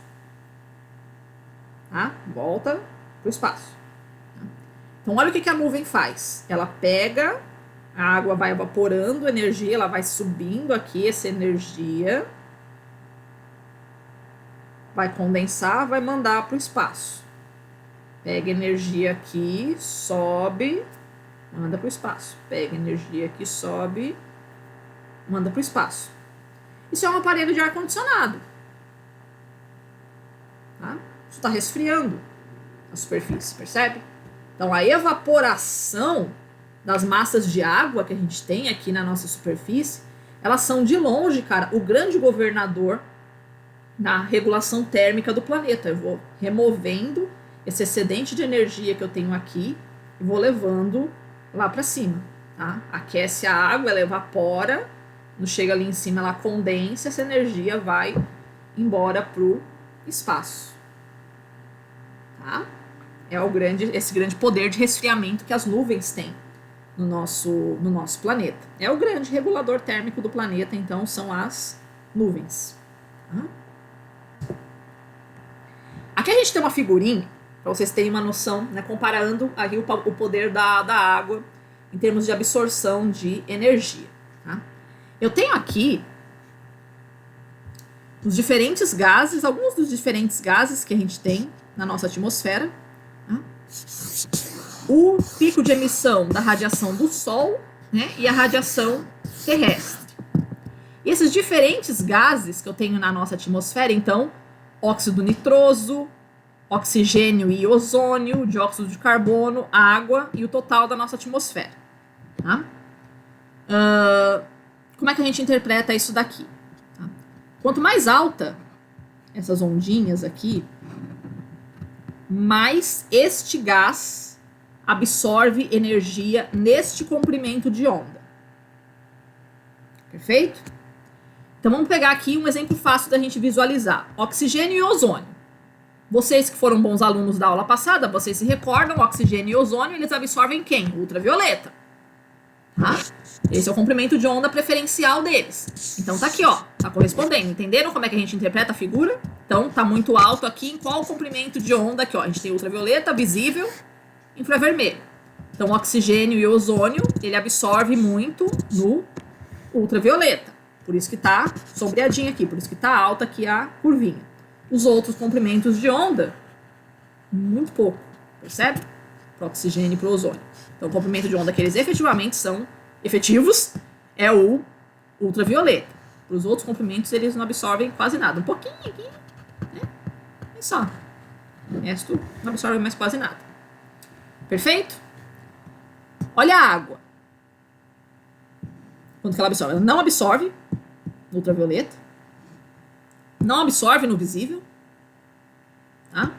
Tá? Volta para o espaço. Tá? Então olha o que a nuvem faz. Ela pega, a água vai evaporando energia, ela vai subindo aqui essa energia, vai condensar, vai mandar para o espaço. Pega energia aqui, sobe, manda para o espaço. Pega energia aqui, sobe, manda para o espaço. Isso é um aparelho de ar-condicionado. Tá? Isso está resfriando a superfície, percebe? Então a evaporação das massas de água que a gente tem aqui na nossa superfície, elas são de longe, cara, o grande governador na regulação térmica do planeta. Eu vou removendo esse excedente de energia que eu tenho aqui e vou levando lá para cima, tá? Aquece a água, ela evapora, quando chega ali em cima ela condensa, essa energia vai embora pro espaço, tá? É esse grande poder de resfriamento que as nuvens têm no nosso planeta. É o grande regulador térmico do planeta, então, são as nuvens. Tá? Aqui a gente tem uma figurinha, para vocês terem uma noção, né, comparando aqui o poder da água em termos de absorção de energia. Tá? Eu tenho aqui os diferentes gases, alguns dos diferentes gases que a gente tem na nossa atmosfera. Tá? O pico de emissão da radiação do Sol, né, e a radiação terrestre. E esses diferentes gases que eu tenho na nossa atmosfera, então, óxido nitroso, oxigênio e ozônio, dióxido de carbono, água e o total da nossa atmosfera. Tá? Como é que a gente interpreta isso daqui? Tá? Quanto mais alta essas ondinhas aqui, mais este gás absorve energia neste comprimento de onda. Perfeito? Então vamos pegar aqui um exemplo fácil da gente visualizar. Oxigênio e ozônio. Vocês que foram bons alunos da aula passada, vocês se recordam, oxigênio e ozônio, eles absorvem quem? Ultravioleta. Tá? Esse é o comprimento de onda preferencial deles. Então tá aqui, ó, tá correspondendo. Entenderam como é que a gente interpreta a figura? Então tá muito alto aqui, em qual comprimento de onda aqui, ó? A gente tem ultravioleta, visível, infravermelho. Então oxigênio e ozônio, ele absorve muito no ultravioleta. Por isso que tá sombreadinho aqui, por isso que tá alta aqui a curvinha. Os outros comprimentos de onda, muito pouco, percebe? Para o oxigênio e para o ozônio. Então, o comprimento de onda que eles efetivamente são efetivos é o ultravioleta. Para os outros comprimentos, eles não absorvem quase nada. Um pouquinho aqui, né? É só. O resto não absorve mais quase nada. Perfeito? Olha a água. Quanto que ela absorve? Ela não absorve no ultravioleta. Não absorve no visível, tá?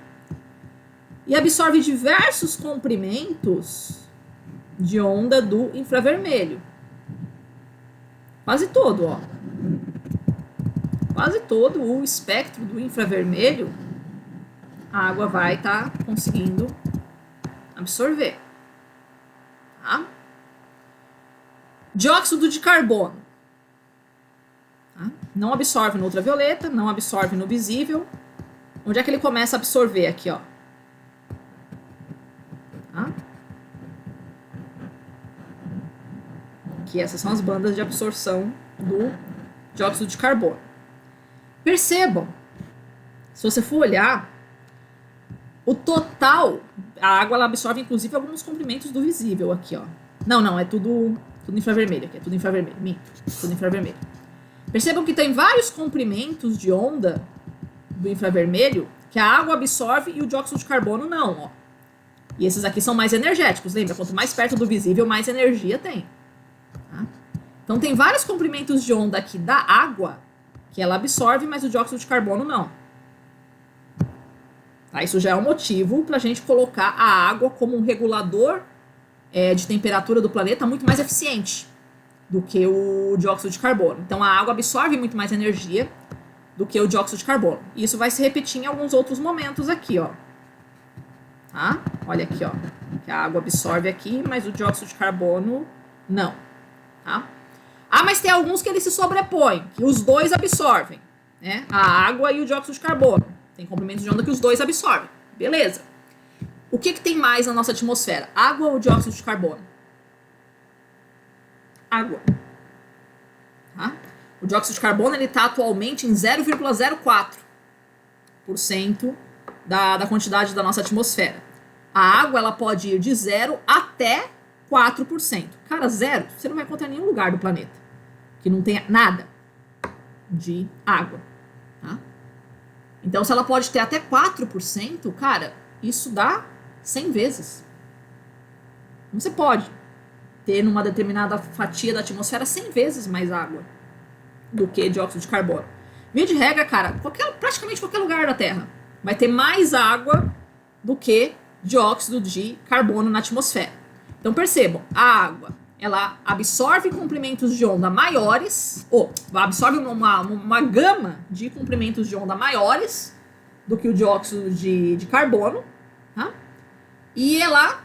E absorve diversos comprimentos de onda do infravermelho. Quase todo, ó. Quase todo o espectro do infravermelho, a água vai estar conseguindo absorver, tá? Dióxido de carbono. Não absorve no ultravioleta, não absorve no visível. Onde é que ele começa a absorver? Aqui, ó. Tá? Aqui, essas são as bandas de absorção do dióxido de carbono. Percebam, se você for olhar, o total, a água ela absorve inclusive alguns comprimentos do visível aqui, ó. Não, é tudo infravermelho aqui, é tudo infravermelho, tudo infravermelho. Percebam que tem vários comprimentos de onda do infravermelho que a água absorve e o dióxido de carbono não, ó. E esses aqui são mais energéticos, lembra? Quanto mais perto do visível, mais energia tem. Tá? Então tem vários comprimentos de onda aqui da água que ela absorve, mas o dióxido de carbono não. Tá? Isso já é um motivo para a gente colocar a água como um regulador de temperatura do planeta muito mais eficiente do que o dióxido de carbono. Então, a água absorve muito mais energia do que o dióxido de carbono. E isso vai se repetir em alguns outros momentos aqui, ó. Tá? Olha aqui, ó. Que a água absorve aqui, mas o dióxido de carbono não. Tá? Ah, mas tem alguns que eles se sobrepõem, que os dois absorvem, né? A água e o dióxido de carbono. Tem comprimentos de onda que os dois absorvem. Beleza. O que tem mais na nossa atmosfera? Água ou dióxido de carbono? Água. Tá? O dióxido de carbono está atualmente em 0,04% da quantidade da nossa atmosfera. A água ela pode ir de 0 até 4%. Cara, 0, você não vai encontrar em nenhum lugar do planeta que não tenha nada de água. Tá? Então, se ela pode ter até 4%, cara, isso dá 100 vezes. Você pode ter numa determinada fatia da atmosfera 100 vezes mais água do que dióxido de carbono. Via de regra, cara, praticamente qualquer lugar da Terra vai ter mais água do que dióxido de carbono na atmosfera. Então percebam, a água, ela absorve comprimentos de onda maiores, ou absorve uma gama de comprimentos de onda maiores do que o dióxido de carbono, tá? E ela,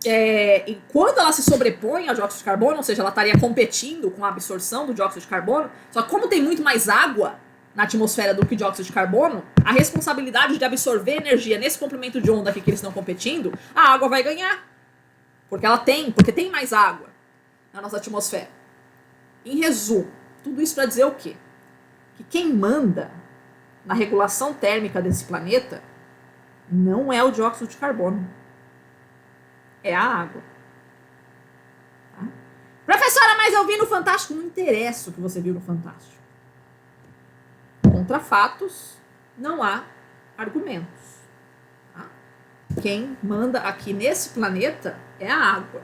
e quando ela se sobrepõe ao dióxido de carbono, ou seja, ela estaria competindo com a absorção do dióxido de carbono, só que como tem muito mais água na atmosfera do que dióxido de carbono, a responsabilidade de absorver energia nesse comprimento de onda aqui que eles estão competindo, a água vai ganhar. Porque tem mais água na nossa atmosfera. Em resumo, tudo isso para dizer o quê? Que quem manda na regulação térmica desse planeta não é o dióxido de carbono. É a água. Tá? Professora, mas eu vi no Fantástico. Não interessa o que você viu no Fantástico. Contra fatos, não há argumentos. Tá? Quem manda aqui nesse planeta é a água.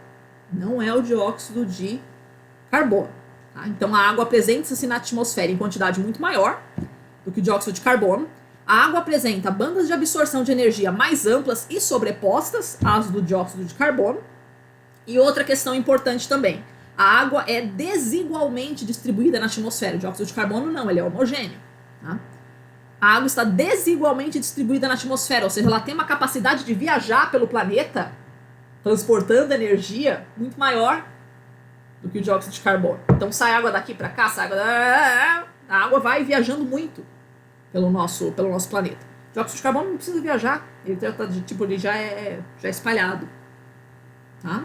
Não é o dióxido de carbono. Tá? Então a água apresenta-se na atmosfera em quantidade muito maior do que o dióxido de carbono. A água apresenta bandas de absorção de energia mais amplas e sobrepostas às do dióxido de carbono. E outra questão importante também, a água é desigualmente distribuída na atmosfera. O dióxido de carbono não, ele é homogêneo. Tá? A água está desigualmente distribuída na atmosfera, ou seja, ela tem uma capacidade de viajar pelo planeta, transportando energia muito maior do que o dióxido de carbono. Então sai água daqui para cá, sai água a água vai viajando muito pelo nosso planeta. O dióxido de carbono não precisa viajar, ele já é espalhado. Tá?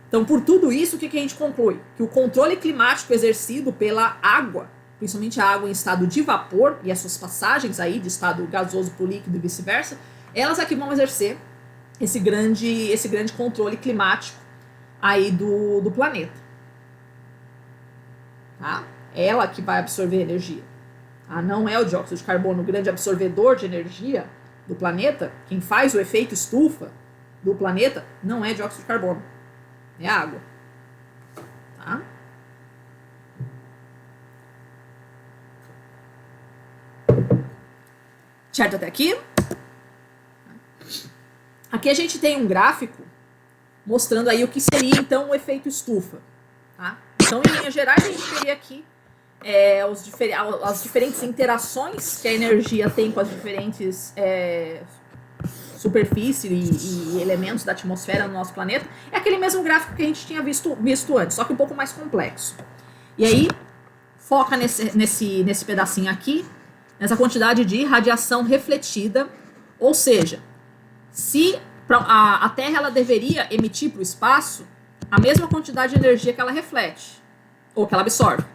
Então, por tudo isso, o que a gente conclui? Que o controle climático exercido pela água, principalmente a água em estado de vapor e as suas passagens aí de estado gasoso para o líquido e vice-versa, elas aqui vão exercer esse grande controle climático aí do planeta. Tá? Ela que vai absorver energia. Tá? Não é o dióxido de carbono o grande absorvedor de energia do planeta. Quem faz o efeito estufa do planeta não é dióxido de carbono. É água. Tá? Certo até aqui? Aqui a gente tem um gráfico mostrando aí o que seria então o efeito estufa. Tá? Então, em linhas gerais, a gente teria aqui as diferentes interações que a energia tem com as diferentes superfícies e elementos da atmosfera no nosso planeta. É aquele mesmo gráfico que a gente tinha visto antes, só que um pouco mais complexo. E aí, foca nesse pedacinho aqui, nessa quantidade de radiação refletida, ou seja, se a Terra ela deveria emitir para o espaço a mesma quantidade de energia que ela reflete, ou que ela absorve.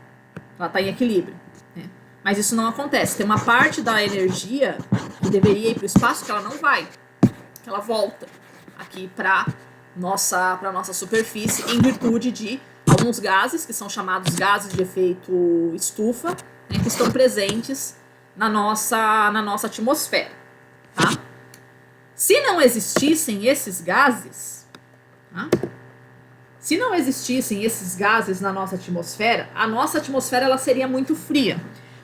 Ela está em equilíbrio. Né? Mas isso não acontece. Tem uma parte da energia que deveria ir para o espaço que ela não vai. Que ela volta aqui para nossa superfície em virtude de alguns gases, que são chamados gases de efeito estufa, né, que estão presentes na nossa atmosfera. Tá? Se não existissem esses gases, tá? Se não existissem esses gases na nossa atmosfera, a nossa atmosfera ela seria muito fria.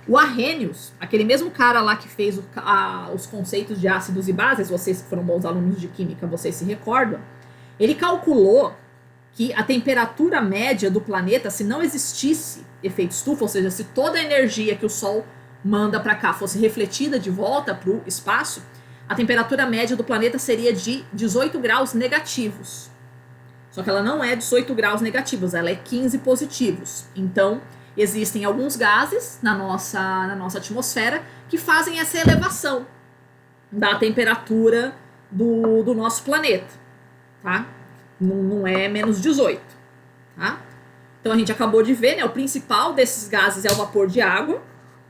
O Arrhenius, aquele mesmo cara lá que fez os conceitos de ácidos e bases, vocês que foram bons alunos de química, vocês se recordam, ele calculou que a temperatura média do planeta, se não existisse efeito estufa, ou seja, se toda a energia que o Sol manda para cá fosse refletida de volta para o espaço, a temperatura média do planeta seria de 18 graus negativos. Só que ela não é 18 graus negativos, ela é 15 positivos. Então, existem alguns gases na nossa atmosfera que fazem essa elevação da temperatura do nosso planeta. Tá? Não é menos 18. Tá? Então, a gente acabou de ver, né, o principal desses gases é o vapor de água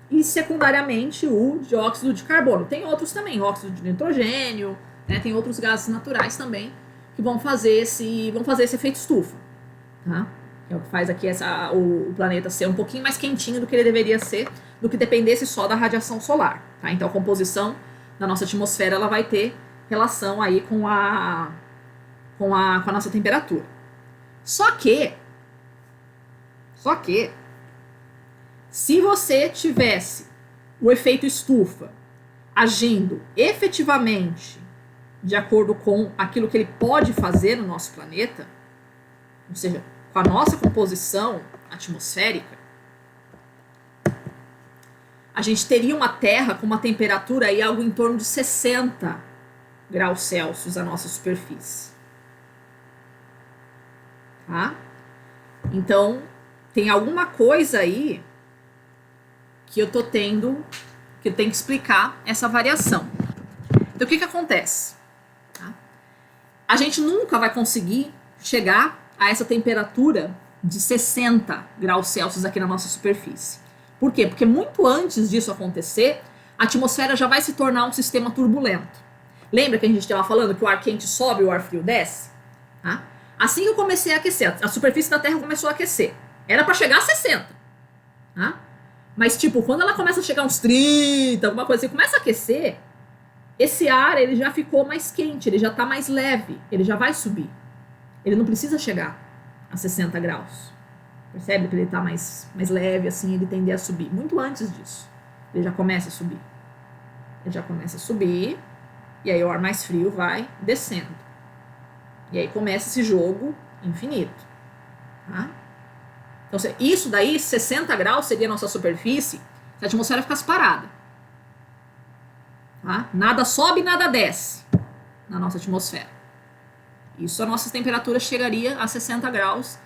e, secundariamente, o dióxido de carbono. Tem outros também, óxido de nitrogênio, né, tem outros gases naturais também, que vão fazer esse efeito estufa, tá? Que é o que faz aqui o planeta ser um pouquinho mais quentinho do que ele deveria ser, do que dependesse só da radiação solar, tá? Então a composição da nossa atmosfera ela vai ter relação aí com a nossa temperatura. Só que se você tivesse o efeito estufa agindo efetivamente de acordo com aquilo que ele pode fazer no nosso planeta, ou seja, com a nossa composição atmosférica, a gente teria uma Terra com uma temperatura aí algo em torno de 60 graus Celsius a nossa superfície. Tá? Então, tem alguma coisa aí que eu tô tendo, que eu tenho que explicar essa variação. Então, o que acontece? Tá? A gente nunca vai conseguir chegar a essa temperatura de 60 graus Celsius aqui na nossa superfície. Por quê? Porque muito antes disso acontecer, a atmosfera já vai se tornar um sistema turbulento. Lembra que a gente estava falando que o ar quente sobe e o ar frio desce? Tá? Assim que eu comecei a aquecer, a superfície da Terra começou a aquecer. Era para chegar a 60. Tá? Mas, tipo, quando ela começa a chegar a uns 30, alguma coisa assim, começa a aquecer, esse ar, ele já ficou mais quente, ele já tá mais leve, ele já vai subir. Ele não precisa chegar a 60 graus. Percebe que ele tá mais leve, assim, ele tende a subir. Muito antes disso, ele já começa a subir. Ele já começa a subir, e aí o ar mais frio vai descendo. E aí começa esse jogo infinito. Tá? Então, isso daí, 60 graus seria a nossa superfície se a atmosfera ficasse parada. Tá? Nada sobe, nada desce na nossa atmosfera. Isso, a nossa temperatura chegaria a 60 graus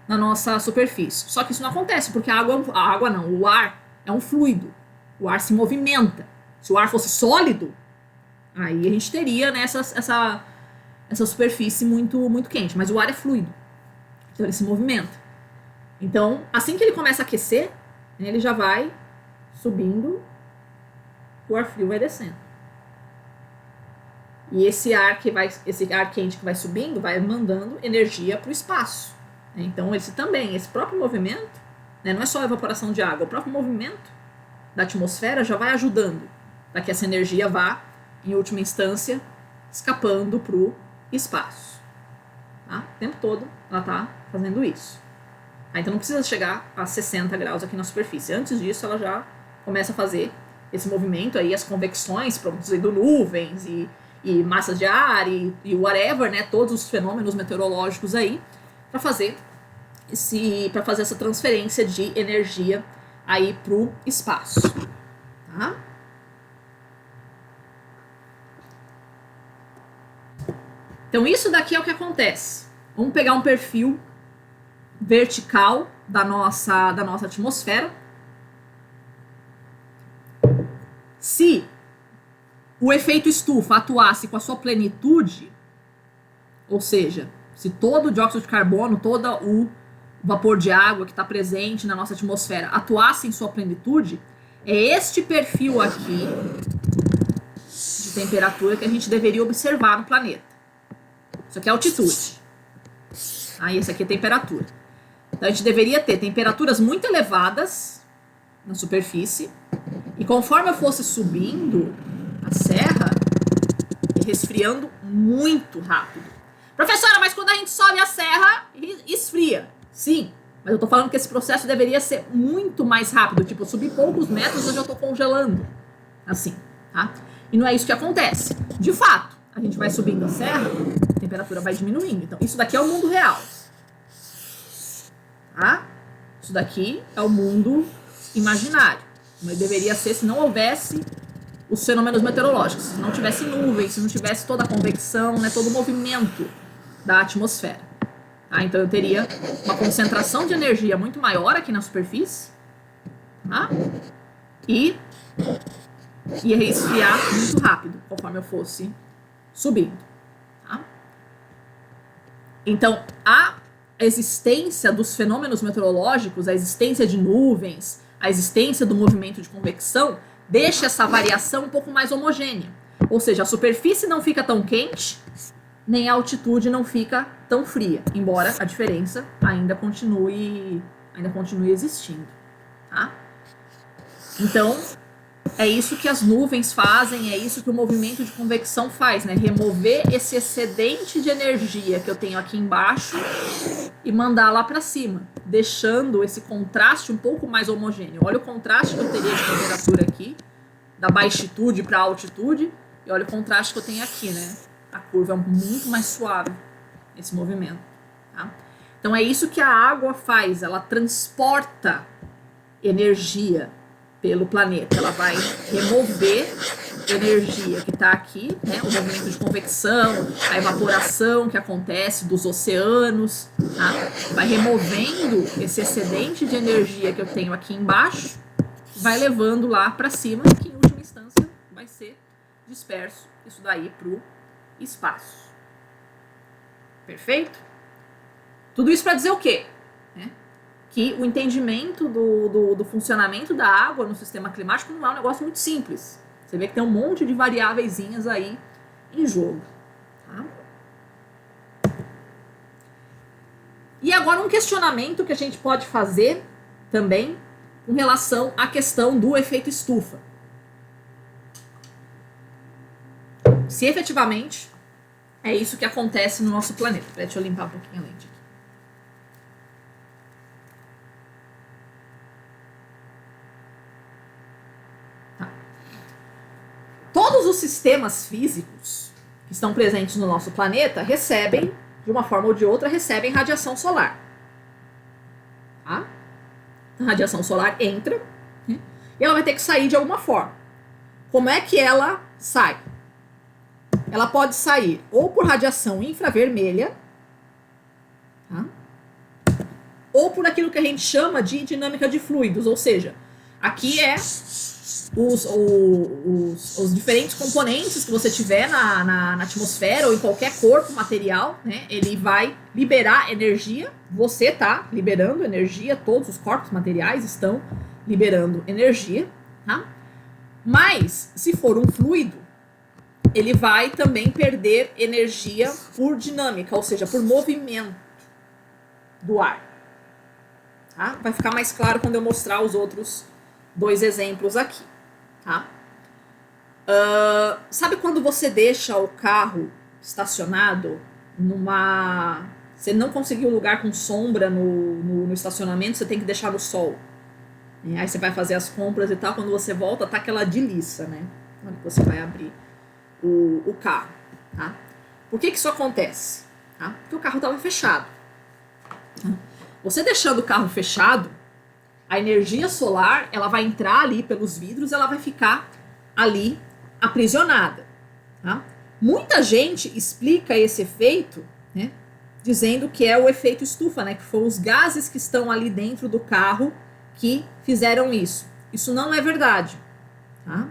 na nossa superfície. Só que isso não acontece, porque o ar é um fluido. O ar se movimenta. Se o ar fosse sólido, aí a gente teria, né, essa superfície muito quente. Mas o ar é fluido. Então ele se movimenta. Então, assim que ele começa a aquecer, ele já vai subindo, o ar frio vai descendo. E esse ar quente que vai subindo, vai mandando energia para o espaço. Então, esse próprio movimento, né, não é só a evaporação de água, o próprio movimento da atmosfera já vai ajudando para que essa energia vá, em última instância, escapando para o espaço. Tá? O tempo todo ela está fazendo isso. Então não precisa chegar a 60 graus aqui na superfície. Antes disso, ela já começa a fazer esse movimento aí, as convecções produzindo nuvens e massas de ar e whatever, né? Todos os fenômenos meteorológicos aí, para fazer essa transferência de energia aí pro espaço. Tá? Então isso daqui é o que acontece. Vamos pegar um perfil vertical da nossa atmosfera. Se o efeito estufa atuasse com a sua plenitude, ou seja, se todo o dióxido de carbono, todo o vapor de água que está presente na nossa atmosfera atuasse em sua plenitude, é este perfil aqui de temperatura que a gente deveria observar no planeta. Isso aqui é altitude. Aí esse aqui é temperatura. Então a gente deveria ter temperaturas muito elevadas na superfície, e conforme eu fosse subindo a serra, resfriando muito rápido. Professora, mas quando a gente sobe a serra, esfria. Sim, mas eu tô falando que esse processo deveria ser muito mais rápido. Tipo, eu subi poucos metros, eu já tô congelando. Assim, tá? E não é isso que acontece. De fato, a gente vai subindo a serra, a temperatura vai diminuindo. Então, isso daqui é o mundo real. Tá? Isso daqui é o mundo imaginário. Como ele deveria ser se não houvesse os fenômenos meteorológicos, se não tivesse nuvens, se não tivesse toda a convecção, né, todo o movimento da atmosfera. Tá? Então eu teria uma concentração de energia muito maior aqui na superfície, tá? E ia resfriar muito rápido conforme eu fosse subindo. Tá? Então a existência dos fenômenos meteorológicos, a existência de nuvens, a existência do movimento de convecção deixa essa variação um pouco mais homogênea. Ou seja, a superfície não fica tão quente, nem a altitude não fica tão fria, embora a diferença ainda continue existindo. Tá? Então, é isso que as nuvens fazem, é isso que o movimento de convecção faz, né? Remover esse excedente de energia que eu tenho aqui embaixo e mandar lá para cima, deixando esse contraste um pouco mais homogêneo. Olha o contraste que eu teria de temperatura aqui, da baixitude para a altitude, e olha o contraste que eu tenho aqui, né? A curva é muito mais suave, esse movimento. Tá? Então é isso que a água faz, ela transporta energia pelo planeta, ela vai remover energia que está aqui, né? O movimento de convecção, a evaporação que acontece dos oceanos, tá? Vai removendo esse excedente de energia que eu tenho aqui embaixo, vai levando lá para cima, que em última instância vai ser disperso isso daí para o espaço. Perfeito? Tudo isso para dizer o quê? Que o entendimento do funcionamento da água no sistema climático não é um negócio muito simples. Você vê que tem um monte de variáveiszinhas aí em jogo. Tá? E agora um questionamento que a gente pode fazer também com relação à questão do efeito estufa. Se efetivamente é isso que acontece no nosso planeta. Deixa eu limpar um pouquinho a lente aqui. Tá. Todos os sistemas físicos que estão presentes no nosso planeta recebem, de uma forma ou de outra, recebem radiação solar. Tá? A radiação solar entra, né, e ela vai ter que sair de alguma forma. Como é que ela sai? Ela pode sair ou por radiação infravermelha, tá? Ou por aquilo que a gente chama de dinâmica de fluidos, ou seja, aqui é os diferentes componentes que você tiver na atmosfera ou em qualquer corpo material, né? Ele vai liberar energia, você tá liberando energia, todos os corpos materiais estão liberando energia, tá? Mas, se for um fluido, ele vai também perder energia por dinâmica, ou seja, por movimento do ar. Tá? Vai ficar mais claro quando eu mostrar os outros dois exemplos aqui. Tá? Sabe quando você deixa o carro estacionado numa... Você não conseguiu lugar com sombra no estacionamento, você tem que deixar no sol. E aí você vai fazer as compras e tal, quando você volta, tá aquela delícia, né? Quando você vai abrir o carro, tá? Por que isso acontece? Tá? Porque o carro estava fechado. Tá? Você deixando o carro fechado, a energia solar, ela vai entrar ali pelos vidros, ela vai ficar ali aprisionada. Tá? Muita gente explica esse efeito, né, dizendo que é o efeito estufa, né, que foram os gases que estão ali dentro do carro que fizeram isso. Isso não é verdade. Tá?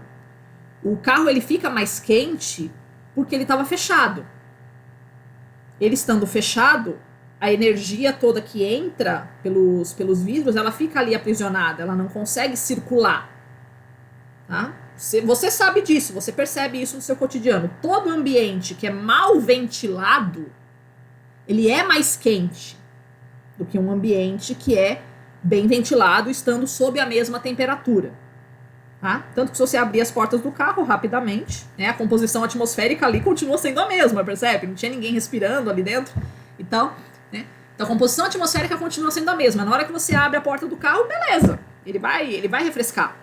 O carro ele fica mais quente porque ele estava fechado. Ele estando fechado, a energia toda que entra pelos vidros, ela fica ali aprisionada, ela não consegue circular. Tá? Você sabe disso, você percebe isso no seu cotidiano. Todo ambiente que é mal ventilado, ele é mais quente do que um ambiente que é bem ventilado, estando sob a mesma temperatura. Tá? Tanto que se você abrir as portas do carro rapidamente, né, a composição atmosférica ali continua sendo a mesma, percebe? Não tinha ninguém respirando ali dentro. Então, né, então a composição atmosférica continua sendo a mesma. Na hora que você abre a porta do carro, beleza, ele vai refrescar.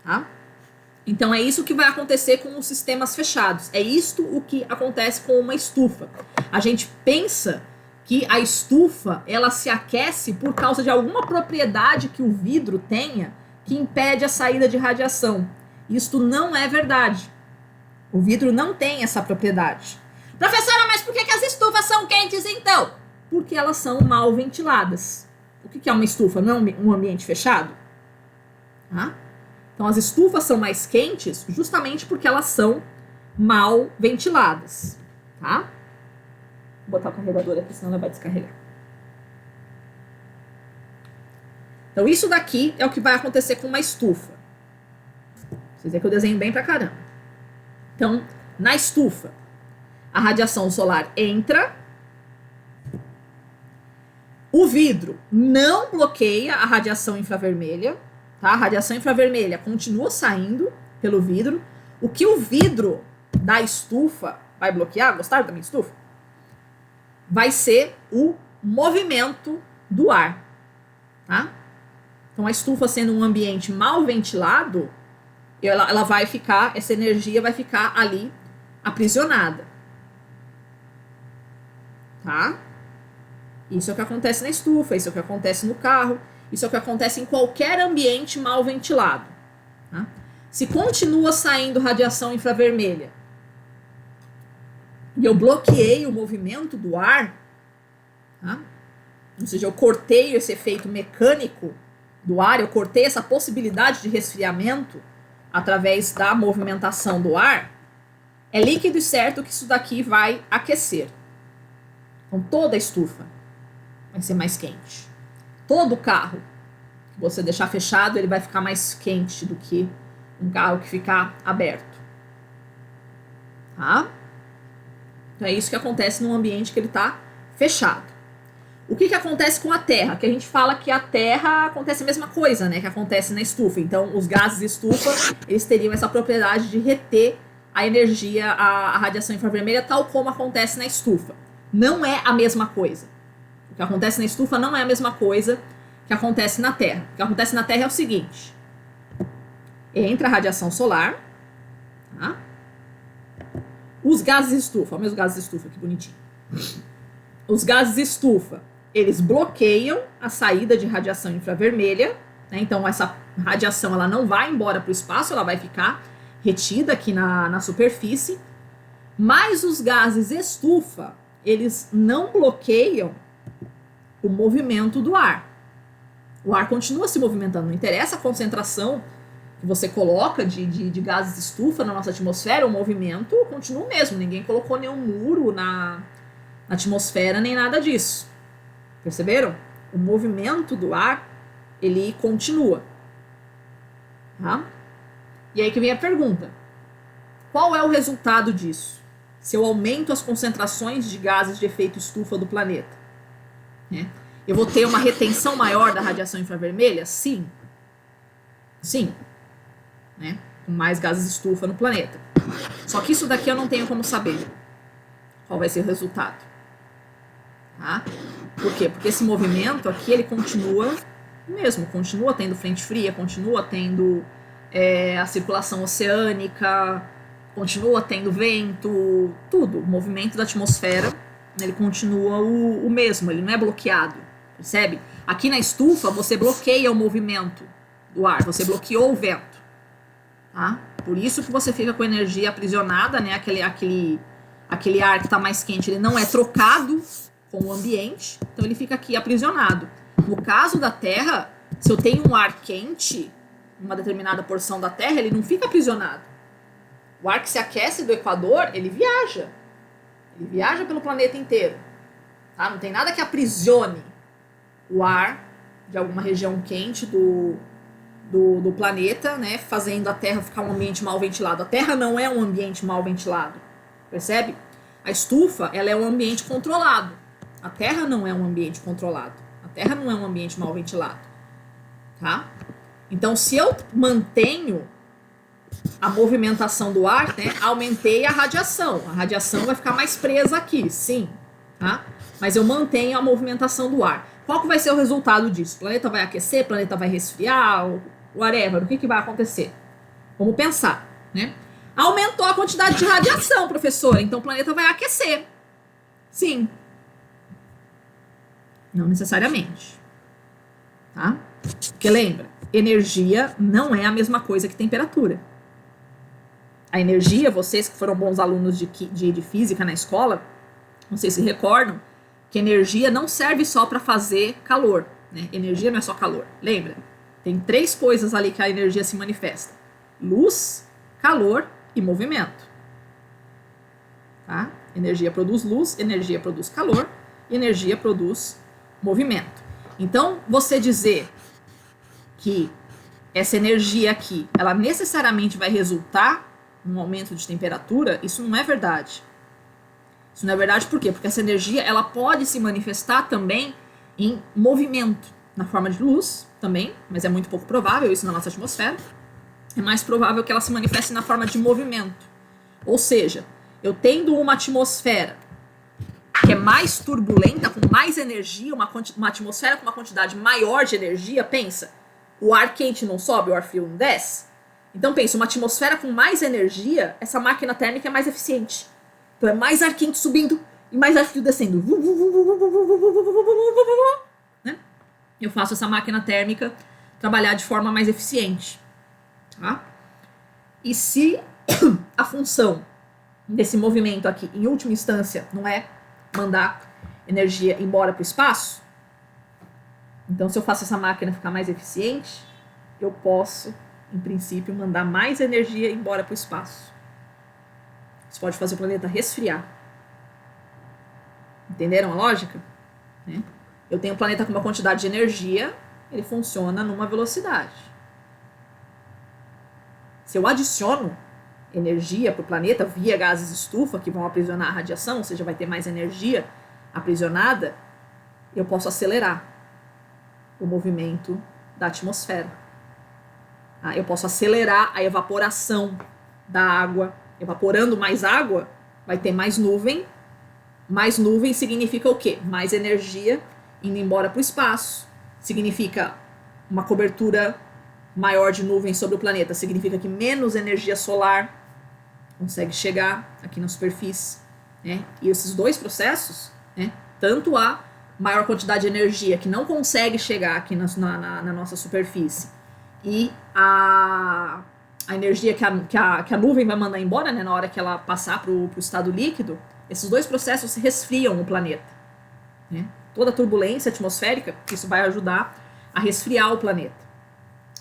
Tá? Então é isso que vai acontecer com os sistemas fechados. É isto o que acontece com uma estufa. A gente pensa que a estufa ela se aquece por causa de alguma propriedade que o vidro tenha que impede a saída de radiação. Isto não é verdade. O vidro não tem essa propriedade. Professora, mas por que as estufas são quentes então? Porque elas são mal ventiladas. O que é uma estufa? Não é um ambiente fechado? Tá? Então as estufas são mais quentes justamente porque elas são mal ventiladas. Tá? Vou botar o carregador aqui, senão ela vai descarregar. Então isso daqui é o que vai acontecer com uma estufa. Vocês veem que eu desenho bem pra caramba. Então, na estufa, a radiação solar entra, o vidro não bloqueia a radiação infravermelha, tá? A radiação infravermelha continua saindo pelo vidro. O que o vidro da estufa vai bloquear, gostaram da minha estufa? Vai ser o movimento do ar, tá? Então, a estufa sendo um ambiente mal ventilado, ela vai ficar, essa energia vai ficar ali aprisionada. Tá? Isso é o que acontece na estufa, isso é o que acontece no carro, isso é o que acontece em qualquer ambiente mal ventilado. Tá? Se continua saindo radiação infravermelha e eu bloqueei o movimento do ar, tá? Ou seja, eu cortei esse efeito mecânico do ar, eu cortei essa possibilidade de resfriamento através da movimentação do ar, é líquido e certo que isso daqui vai aquecer. Então toda a estufa vai ser mais quente. Todo carro que você deixar fechado, ele vai ficar mais quente do que um carro que ficar aberto. Tá? Então é isso que acontece num ambiente que ele está fechado. O que acontece com a terra? Que a gente fala que a terra acontece a mesma coisa, né? Que acontece na estufa. Então, os gases de estufa, eles teriam essa propriedade de reter a energia, a radiação infravermelha, tal como acontece na estufa. Não é a mesma coisa. O que acontece na estufa não é a mesma coisa que acontece na terra. O que acontece na terra é o seguinte. Entra a radiação solar, tá? Os gases de estufa, olha os gases de estufa, que bonitinho. Os gases de estufa, eles bloqueiam a saída de radiação infravermelha, né? Então essa radiação ela não vai embora para o espaço, ela vai ficar retida aqui na superfície. Mas os gases estufa, eles não bloqueiam o movimento do ar. O ar continua se movimentando, não interessa a concentração que você coloca de gases de estufa na nossa atmosfera, o movimento continua o mesmo. Ninguém colocou nenhum muro na atmosfera, nem nada disso. Perceberam? O movimento do ar, ele continua. Tá? E aí que vem a pergunta. Qual é o resultado disso? Se eu aumento as concentrações de gases de efeito estufa do planeta, né? Eu vou ter uma retenção maior da radiação infravermelha? Sim. Sim. Né? Com mais gases de estufa no planeta. Só que isso daqui eu não tenho como saber qual vai ser o resultado. Tá? Por quê? Porque esse movimento aqui, ele continua mesmo, continua tendo frente fria, continua tendo a circulação oceânica, continua tendo vento, tudo. O movimento da atmosfera, ele continua o mesmo, ele não é bloqueado, percebe? Aqui na estufa, você bloqueia o movimento do ar, você bloqueou o vento, tá? Por isso que você fica com energia aprisionada, né? Aquele ar que está mais quente, ele não é trocado com o ambiente, então ele fica aqui aprisionado. No caso da Terra, se eu tenho um ar quente, uma determinada porção da Terra, ele não fica aprisionado. O ar que se aquece do Equador, ele viaja. Ele viaja pelo planeta inteiro. Tá? Não tem nada que aprisione o ar de alguma região quente do planeta, né? Fazendo a Terra ficar um ambiente mal ventilado. A Terra não é um ambiente mal ventilado. Percebe? A estufa, ela é um ambiente controlado. A Terra não é um ambiente controlado. A Terra não é um ambiente mal ventilado. Tá? Então, se eu mantenho a movimentação do ar, né, aumentei a radiação. A radiação vai ficar mais presa aqui, sim. Tá? Mas eu mantenho a movimentação do ar. Qual que vai ser o resultado disso? O planeta vai aquecer? O planeta vai resfriar? Whatever. O que vai acontecer? Vamos pensar, né? Aumentou a quantidade de radiação, professora. Então o planeta vai aquecer. Sim. Não necessariamente. Tá? Porque lembra, energia não é a mesma coisa que temperatura. A energia, vocês que foram bons alunos de física na escola, vocês se recordam que energia não serve só para fazer calor, né? Energia não é só calor. Lembra? Tem 3 coisas ali que a energia se manifesta: luz, calor e movimento. Tá? Energia produz luz, energia produz calor e energia produz movimento. Então, você dizer que essa energia aqui, ela necessariamente vai resultar num aumento de temperatura, isso não é verdade. Isso não é verdade por quê? Porque essa energia, ela pode se manifestar também em movimento, na forma de luz também, mas é muito pouco provável isso na nossa atmosfera. É mais provável que ela se manifeste na forma de movimento. Ou seja, eu tendo uma atmosfera que é mais turbulenta, com mais energia, uma atmosfera com uma quantidade maior de energia, pensa, o ar quente não sobe, o ar frio não desce. Então pensa, uma atmosfera com mais energia, essa máquina térmica é mais eficiente. Então é mais ar quente subindo e mais ar frio descendo. Né? Eu faço essa máquina térmica trabalhar de forma mais eficiente. Tá? E se a função desse movimento aqui, em última instância, não é mandar energia embora para o espaço, Então, se eu faço essa máquina ficar mais eficiente, eu posso, em princípio, mandar mais energia embora para o espaço. Isso pode fazer o planeta resfriar. Entenderam a lógica? Eu tenho um planeta com uma quantidade de energia, ele funciona numa velocidade. Se eu adiciono energia para o planeta via gases estufa, que vão aprisionar a radiação, ou seja, vai ter mais energia aprisionada, eu posso acelerar o movimento da atmosfera. Eu posso acelerar a evaporação da água. Evaporando mais água, vai ter mais nuvem. Mais nuvem significa o quê? Mais energia indo embora para o espaço. Significa uma cobertura maior de nuvem sobre o planeta. Significa que menos energia solar consegue chegar aqui na superfície. E esses dois processos, tanto a maior quantidade de energia que não consegue chegar aqui na nossa superfície e a energia que a nuvem vai mandar embora, na hora que ela passar para o estado líquido, esses dois processos resfriam o planeta. Toda a turbulência atmosférica, isso vai ajudar a resfriar o planeta.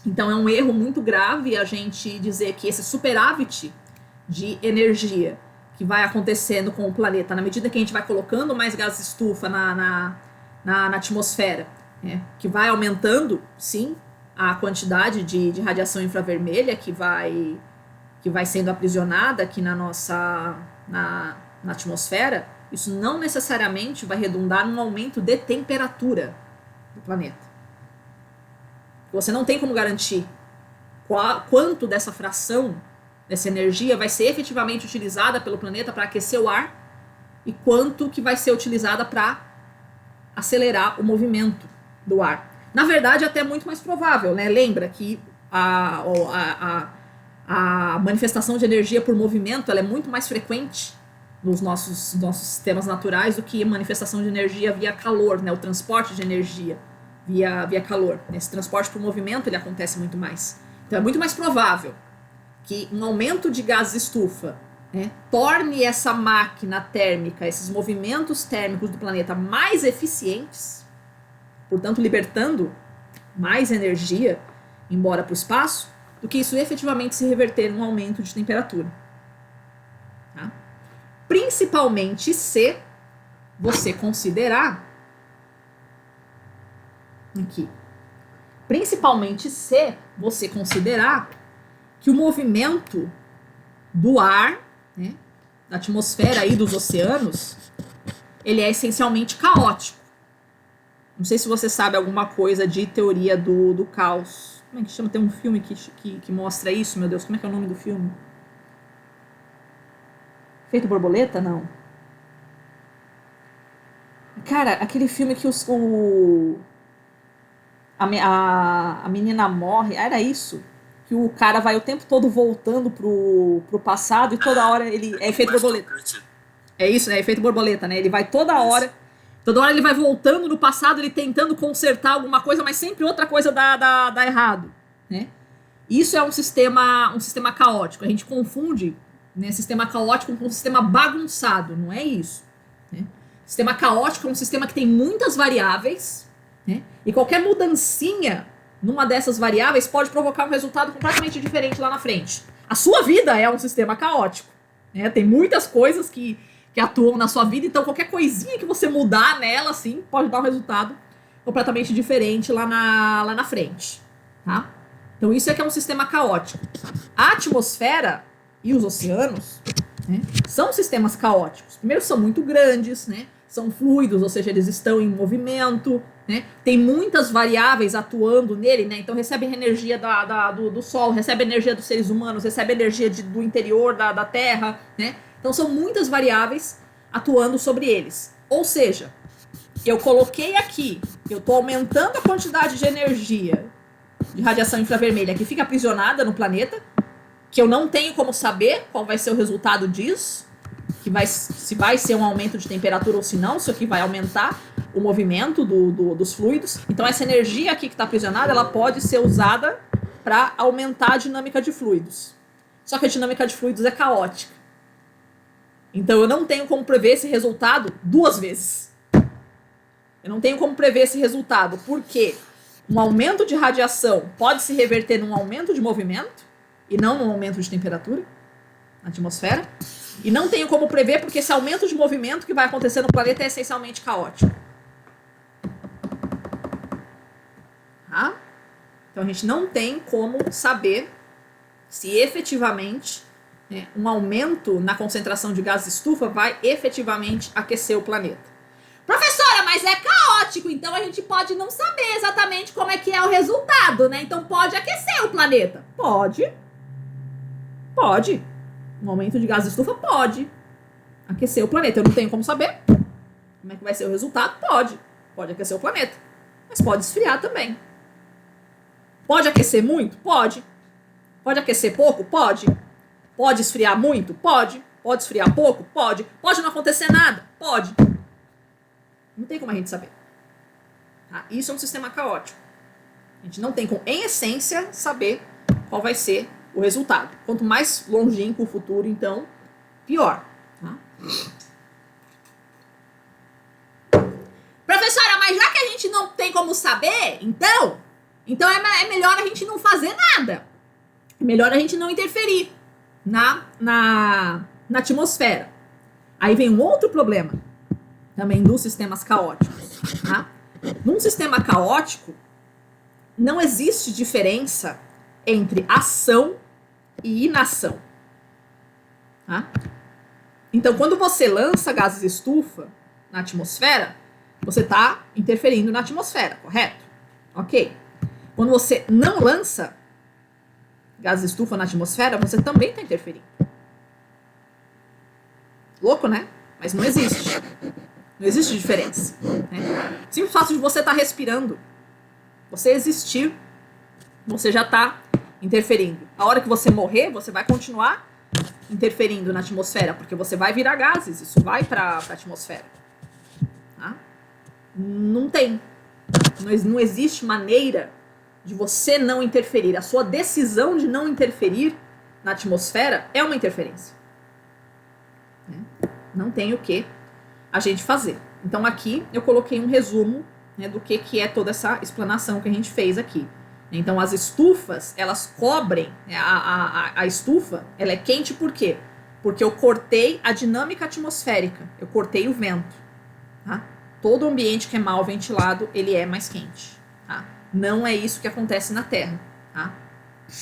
Então é um erro muito grave a gente dizer que esse superávit de energia que vai acontecendo com o planeta, na medida que a gente vai colocando mais gás estufa na atmosfera, que vai aumentando, sim, a quantidade de radiação infravermelha que vai sendo aprisionada aqui na atmosfera, isso não necessariamente vai redundar num aumento de temperatura do planeta. Você não tem como garantir quanto dessa fração, dessa energia, vai ser efetivamente utilizada pelo planeta para aquecer o ar e quanto que vai ser utilizada para acelerar o movimento do ar. Na verdade, é até muito mais provável, Lembra que a manifestação de energia por movimento ela é muito mais frequente nos nossos sistemas naturais do que a manifestação de energia via calor, o transporte de energia via calor. Esse transporte por movimento ele acontece muito mais. Então é muito mais provável que um aumento de gás estufa torne essa máquina térmica, esses movimentos térmicos do planeta mais eficientes, portanto libertando mais energia embora para o espaço, do que isso efetivamente se reverter num aumento de temperatura. Tá? Principalmente se você considerar aqui, principalmente se você considerar que o movimento do ar, da atmosfera e dos oceanos, ele é essencialmente caótico. Não sei se você sabe alguma coisa de teoria do caos. Como é que chama? Tem um filme que mostra isso, meu Deus. Como é que é o nome do filme? Efeito Borboleta? Não. Cara, aquele filme que a menina morre. Era isso? Que o cara vai o tempo todo voltando pro passado e toda hora ele... É efeito borboleta. É isso, efeito borboleta, Ele vai toda hora ele vai voltando no passado, ele tentando consertar alguma coisa, mas sempre outra coisa dá errado, Isso é um sistema caótico. A gente confunde, sistema caótico com um sistema bagunçado. Não é isso. Sistema caótico é um sistema que tem muitas variáveis, e qualquer mudancinha numa dessas variáveis pode provocar um resultado completamente diferente lá na frente. A sua vida é um sistema caótico. Tem muitas coisas que atuam na sua vida, então qualquer coisinha que você mudar nela, assim, pode dar um resultado completamente diferente lá na frente. Tá? Então isso é que é um sistema caótico. A atmosfera e os oceanos são sistemas caóticos. Primeiro, são muito grandes, são fluidos, ou seja, eles estão em movimento, tem muitas variáveis atuando nele, então recebe energia do Sol, recebe energia dos seres humanos, recebe energia do interior da Terra, Então são muitas variáveis atuando sobre eles. Ou seja, eu coloquei aqui, eu estou aumentando a quantidade de energia de radiação infravermelha que fica aprisionada no planeta, que eu não tenho como saber qual vai ser o resultado disso, se vai ser um aumento de temperatura ou se não, isso aqui vai aumentar o movimento dos fluidos. Então essa energia aqui que está aprisionada, ela pode ser usada para aumentar a dinâmica de fluidos. Só que a dinâmica de fluidos é caótica. Então eu não tenho como prever esse resultado duas vezes. Eu não tenho como prever esse resultado, porque um aumento de radiação pode se reverter num aumento de movimento e não num aumento de temperatura na atmosfera. E não tenho como prever porque esse aumento de movimento que vai acontecer no planeta é essencialmente caótico. Tá? Então a gente não tem como saber se efetivamente um aumento na concentração de gases estufa vai efetivamente aquecer o planeta. Professora, mas é caótico, então a gente pode não saber exatamente como é que é o resultado, né? Então pode aquecer o planeta? Pode. Pode. Um aumento de gases estufa pode aquecer o planeta. Eu não tenho como saber como é que vai ser o resultado. Pode. Pode aquecer o planeta. Mas pode esfriar também. Pode aquecer muito? Pode. Pode aquecer pouco? Pode. Pode esfriar muito? Pode. Pode esfriar pouco? Pode. Pode não acontecer nada? Pode. Não tem como a gente saber. Tá? Isso é um sistema caótico. A gente não tem como, em essência, saber qual vai ser o resultado. Quanto mais longínquo o futuro, então, pior. Tá? Professora, mas já que a gente não tem como saber, então é melhor a gente não fazer nada. É melhor a gente não interferir na atmosfera. Aí vem um outro problema também dos sistemas caóticos. Tá? Num sistema caótico, não existe diferença entre ação e inação. Tá? Então, quando você lança gases estufa na atmosfera, você está interferindo na atmosfera, correto? Ok. Quando você não lança gases estufa na atmosfera, você também está interferindo. Louco, né? Mas não existe. Não existe diferença. Né? Simples fato de você estar respirando, você existir, você já está interferindo. A hora que você morrer, você vai continuar interferindo na atmosfera, porque você vai virar gases, isso vai para a atmosfera. Tá? Não tem. Não existe maneira de você não interferir. A sua decisão de não interferir na atmosfera é uma interferência. Não tem o que a gente fazer. Então aqui eu coloquei um resumo, né, do que é toda essa explanação que a gente fez aqui. Então as estufas, elas cobrem, né, a estufa, ela é quente por quê? Porque eu cortei a dinâmica atmosférica, eu cortei o vento. Tá? Todo ambiente que é mal ventilado, ele é mais quente. Tá? Não é isso que acontece na Terra. Tá?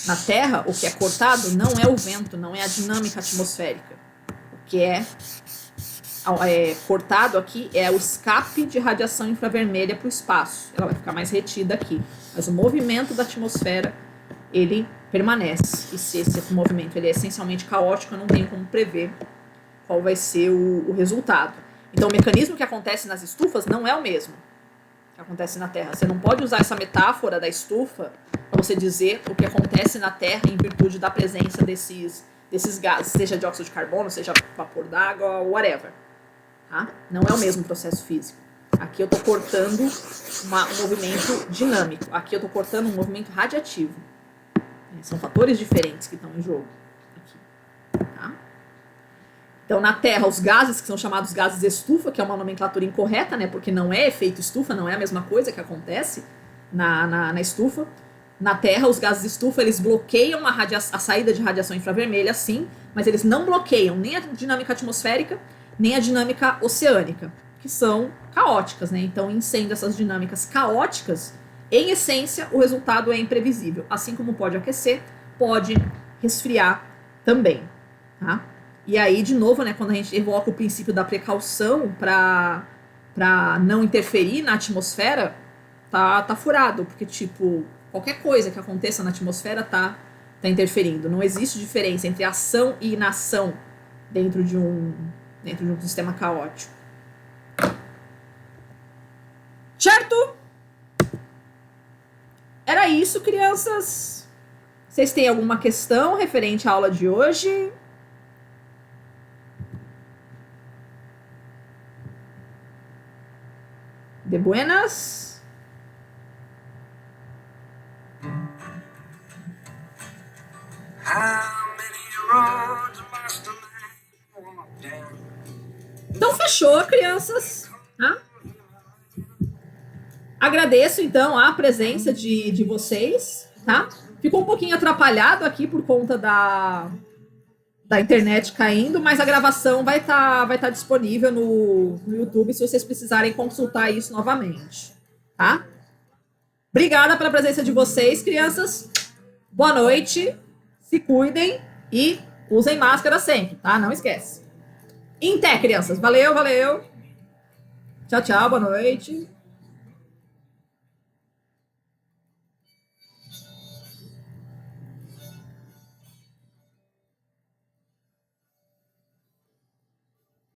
Na Terra, o que é cortado não é o vento, não é a dinâmica atmosférica. O que é cortado aqui é o escape de radiação infravermelha para o espaço. Ela vai ficar mais retida aqui. Mas o movimento da atmosfera, ele permanece. E se esse movimento ele é essencialmente caótico, eu não tenho como prever qual vai ser o resultado. Então o mecanismo que acontece nas estufas não é o mesmo que acontece na Terra. Você não pode usar essa metáfora da estufa para você dizer o que acontece na Terra em virtude da presença desses gases, seja dióxido de carbono, seja vapor d'água, whatever. Tá? Não é o mesmo processo físico. Aqui eu estou cortando um movimento dinâmico. Aqui eu estou cortando um movimento radiativo. São fatores diferentes que estão em jogo. Aqui. Tá? Então, na Terra, os gases que são chamados gases estufa, que é uma nomenclatura incorreta, né? Porque não é efeito estufa, não é a mesma coisa que acontece na estufa. Na Terra, os gases estufa, eles bloqueiam a saída de radiação infravermelha, sim, mas eles não bloqueiam nem a dinâmica atmosférica, nem a dinâmica oceânica, que são caóticas, né? Então, sendo essas dinâmicas caóticas, em essência, o resultado é imprevisível. Assim como pode aquecer, pode resfriar também, tá? E aí, de novo, né, quando a gente evoca o princípio da precaução para não interferir na atmosfera, tá furado, porque, tipo, qualquer coisa que aconteça na atmosfera tá interferindo. Não existe diferença entre ação e inação dentro de um sistema caótico. Certo? Era isso, crianças. Vocês têm alguma questão referente à aula de hoje? De buenas? Então fechou, crianças. Tá? Agradeço, então, a presença de vocês, tá? Ficou um pouquinho atrapalhado aqui por conta da internet caindo, mas a gravação vai tá disponível no YouTube se vocês precisarem consultar isso novamente, tá? Obrigada pela presença de vocês, crianças. Boa noite, se cuidem e usem máscara sempre, tá? Não esquece. Em té, crianças. Valeu, valeu. Tchau, tchau, boa noite.